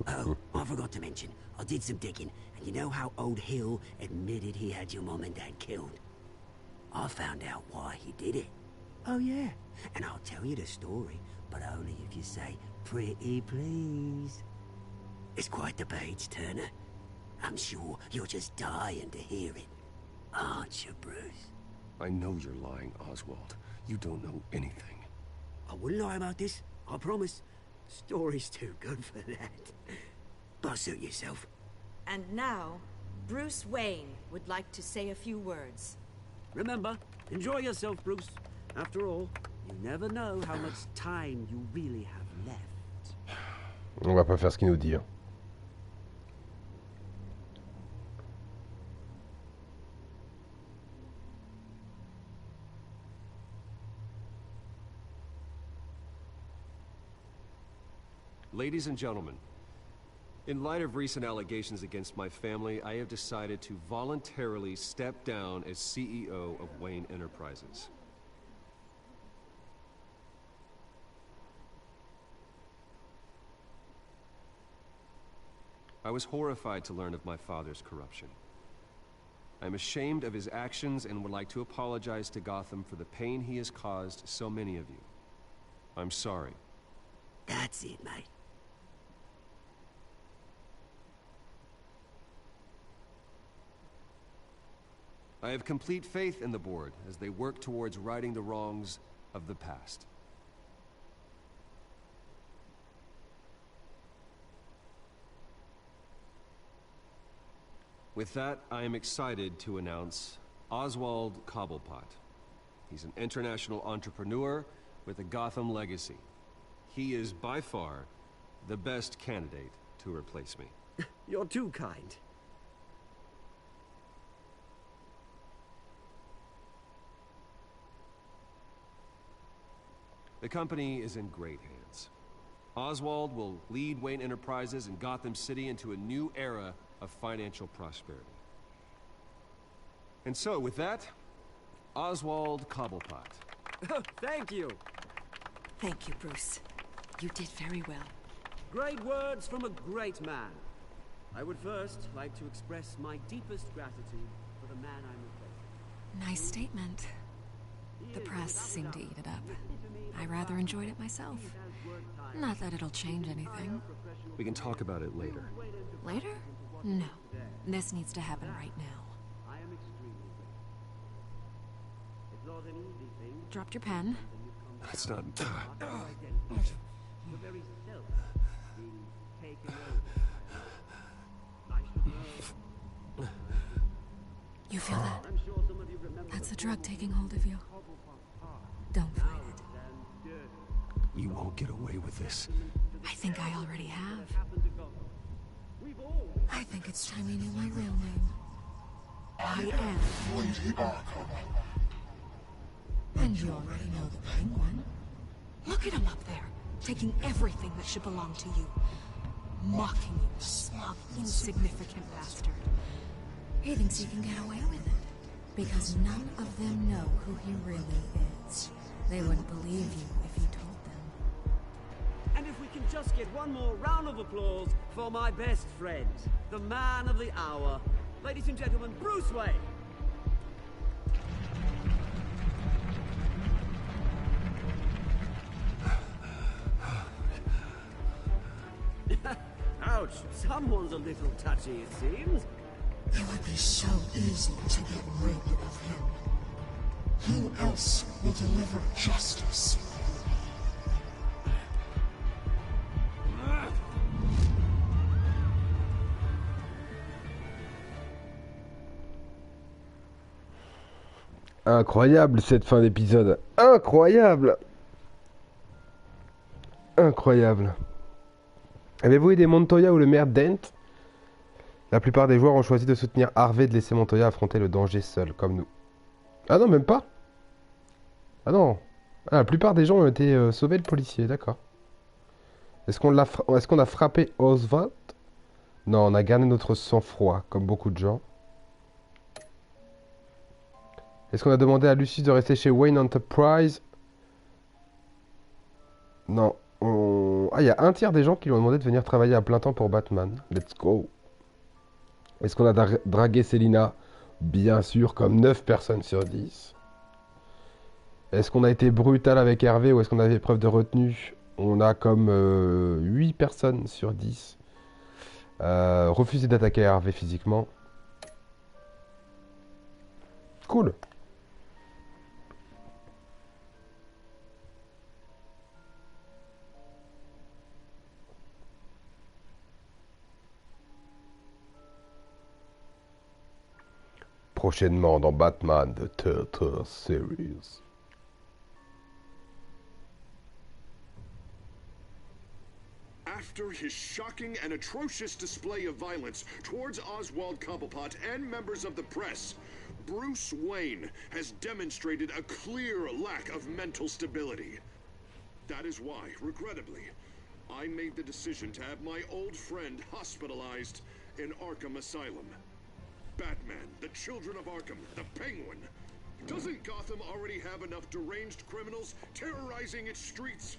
Oh, I forgot to mention, I did some digging, and you know how old Hill admitted he had your mom and dad killed? I found out why he did it. Oh yeah, and I'll tell you the story, but only if you say, pretty please. It's quite the page, Turner. I'm sure you're just dying to hear it. Aren't you, Bruce? I know you're lying, Oswald. You don't know anything. I wouldn't lie about this, I promise. Story's too good for that. But suit yourself. And now, Bruce Wayne would like to say a few words. Remember, enjoy yourself, Bruce. After all, you never know how much time you really have left. On va pas faire ce qu'il nous dit. Hein. Ladies and gentlemen, in light of recent allegations against my family, I have decided to voluntarily step down as CEO of Wayne Enterprises. I was horrified to learn of my father's corruption. I am ashamed of his actions and would like to apologize to Gotham for the pain he has caused so many of you. I'm sorry. That's it, mate. I have complete faith in the board as they work towards righting the wrongs of the past. With that, I am excited to announce Oswald Cobblepot. He's an international entrepreneur with a Gotham legacy. He is by far the best candidate to replace me. You're too kind. The company is in great hands. Oswald will lead Wayne Enterprises and Gotham City into a new era of financial prosperity. And so, with that, Oswald Cobblepot. Thank you. Thank you, Bruce. You did very well. Great words from a great man. I would first like to express my deepest gratitude for the man I'm replacing. Nice statement. The press seemed to eat it up. I rather enjoyed it myself. Not that it'll change anything. We can talk about it later. Later? No. This needs to happen right now. I am extremely grateful. It's not an easy thing. Dropped your pen. That's not... Your very self being taken over. I should know. You feel that? That's the drug taking hold of you. Don't fight it. You won't get away with this. I think I already have. I think it's time you knew my real name. I am Lady Arkham. And you already know the Penguin. Look at him up there, taking everything that should belong to you. Mocking you, smug, insignificant bastard. He thinks he can get away with it. Because none of them know who he really is. They wouldn't believe you if you told them. And if we can just get one more round of applause for my best friend, the man of the hour, ladies and gentlemen, Bruce Wayne. Ouch, someone's a little touchy, it seems. It would be so easy to get rid of him. Who else will deliver justice? Incroyable cette fin d'épisode. Incroyable. Incroyable. Avez-vous aidé Montoya ou le maire Dent? La plupart des joueurs ont choisi de soutenir Harvey et de laisser Montoya affronter le danger seul, comme nous. Ah non, même pas. Ah non. Ah, la plupart des gens ont été sauvés le policier, d'accord. Est-ce qu'on a frappé Oswald? Non, on a gardé notre sang-froid, comme beaucoup de gens. Est-ce qu'on a demandé à Lucius de rester chez Wayne Enterprise? Non. Ah, il y a un tiers des gens qui lui ont demandé de venir travailler à plein temps pour Batman. Let's go. Est-ce qu'on a dragué Selina? Bien sûr, comme 9 personnes sur 10. Est-ce qu'on a été brutal avec Hervé ou est-ce qu'on avait preuve de retenue? On a comme 8 personnes sur 10. Refusé d'attaquer Hervé physiquement. Cool. Prochainement dans Batman de Telltale Series. After his shocking and atrocious display of violence towards Oswald Cobblepot and members of the press, Bruce Wayne has demonstrated a clear lack of mental stability. That is why, regrettably, I made the decision to have my old friend hospitalized in Arkham Asylum. Batman, the children of Arkham, the Penguin. Doesn't Gotham already have enough deranged criminals terrorizing its streets?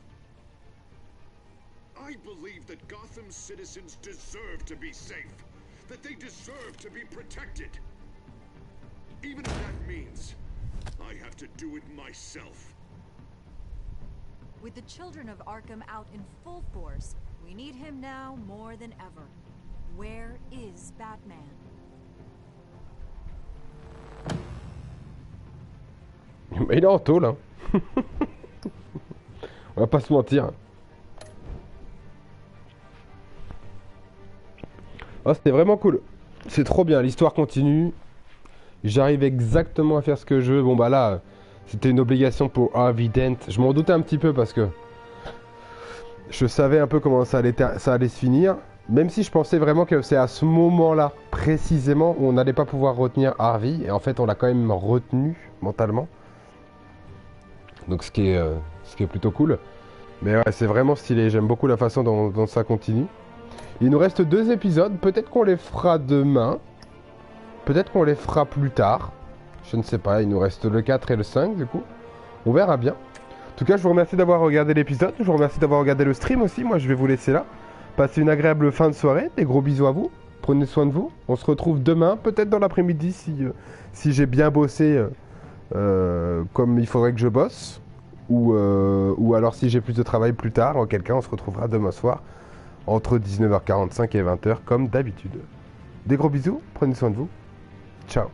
I believe that Gotham's citizens deserve to be safe, that they deserve to be protected. Even if that means I have to do it myself. With the children of Arkham out in full force, we need him now more than ever. Where is Batman? Mais il est en tôle, hein. On va pas se mentir. Oh, c'était vraiment cool. C'est trop bien, l'histoire continue. J'arrive exactement à faire ce que je veux. Bon bah là, c'était une obligation pour Harvey Dent. Je m'en doutais un petit peu parce que je savais un peu comment ça allait se finir. Même si je pensais vraiment que c'est à ce moment-là, précisément, où on n'allait pas pouvoir retenir Harvey. Et en fait, on l'a quand même retenu mentalement. Donc ce qui est plutôt cool. Mais ouais, c'est vraiment stylé. J'aime beaucoup la façon dont ça continue. Il nous reste 2 épisodes. Peut-être qu'on les fera demain. Peut-être qu'on les fera plus tard. Je ne sais pas. Il nous reste le 4 et le 5 du coup. On verra bien. En tout cas, je vous remercie d'avoir regardé l'épisode. Je vous remercie d'avoir regardé le stream aussi. Moi, je vais vous laisser là. Passez une agréable fin de soirée. Des gros bisous à vous. Prenez soin de vous. On se retrouve demain. Peut-être dans l'après-midi si j'ai bien bossé comme il faudrait que je bosse. Ou alors si j'ai plus de travail plus tard. Auquel cas, on se retrouvera demain soir. Entre 19h45 et 20h comme d'habitude. Des gros bisous, prenez soin de vous. Ciao.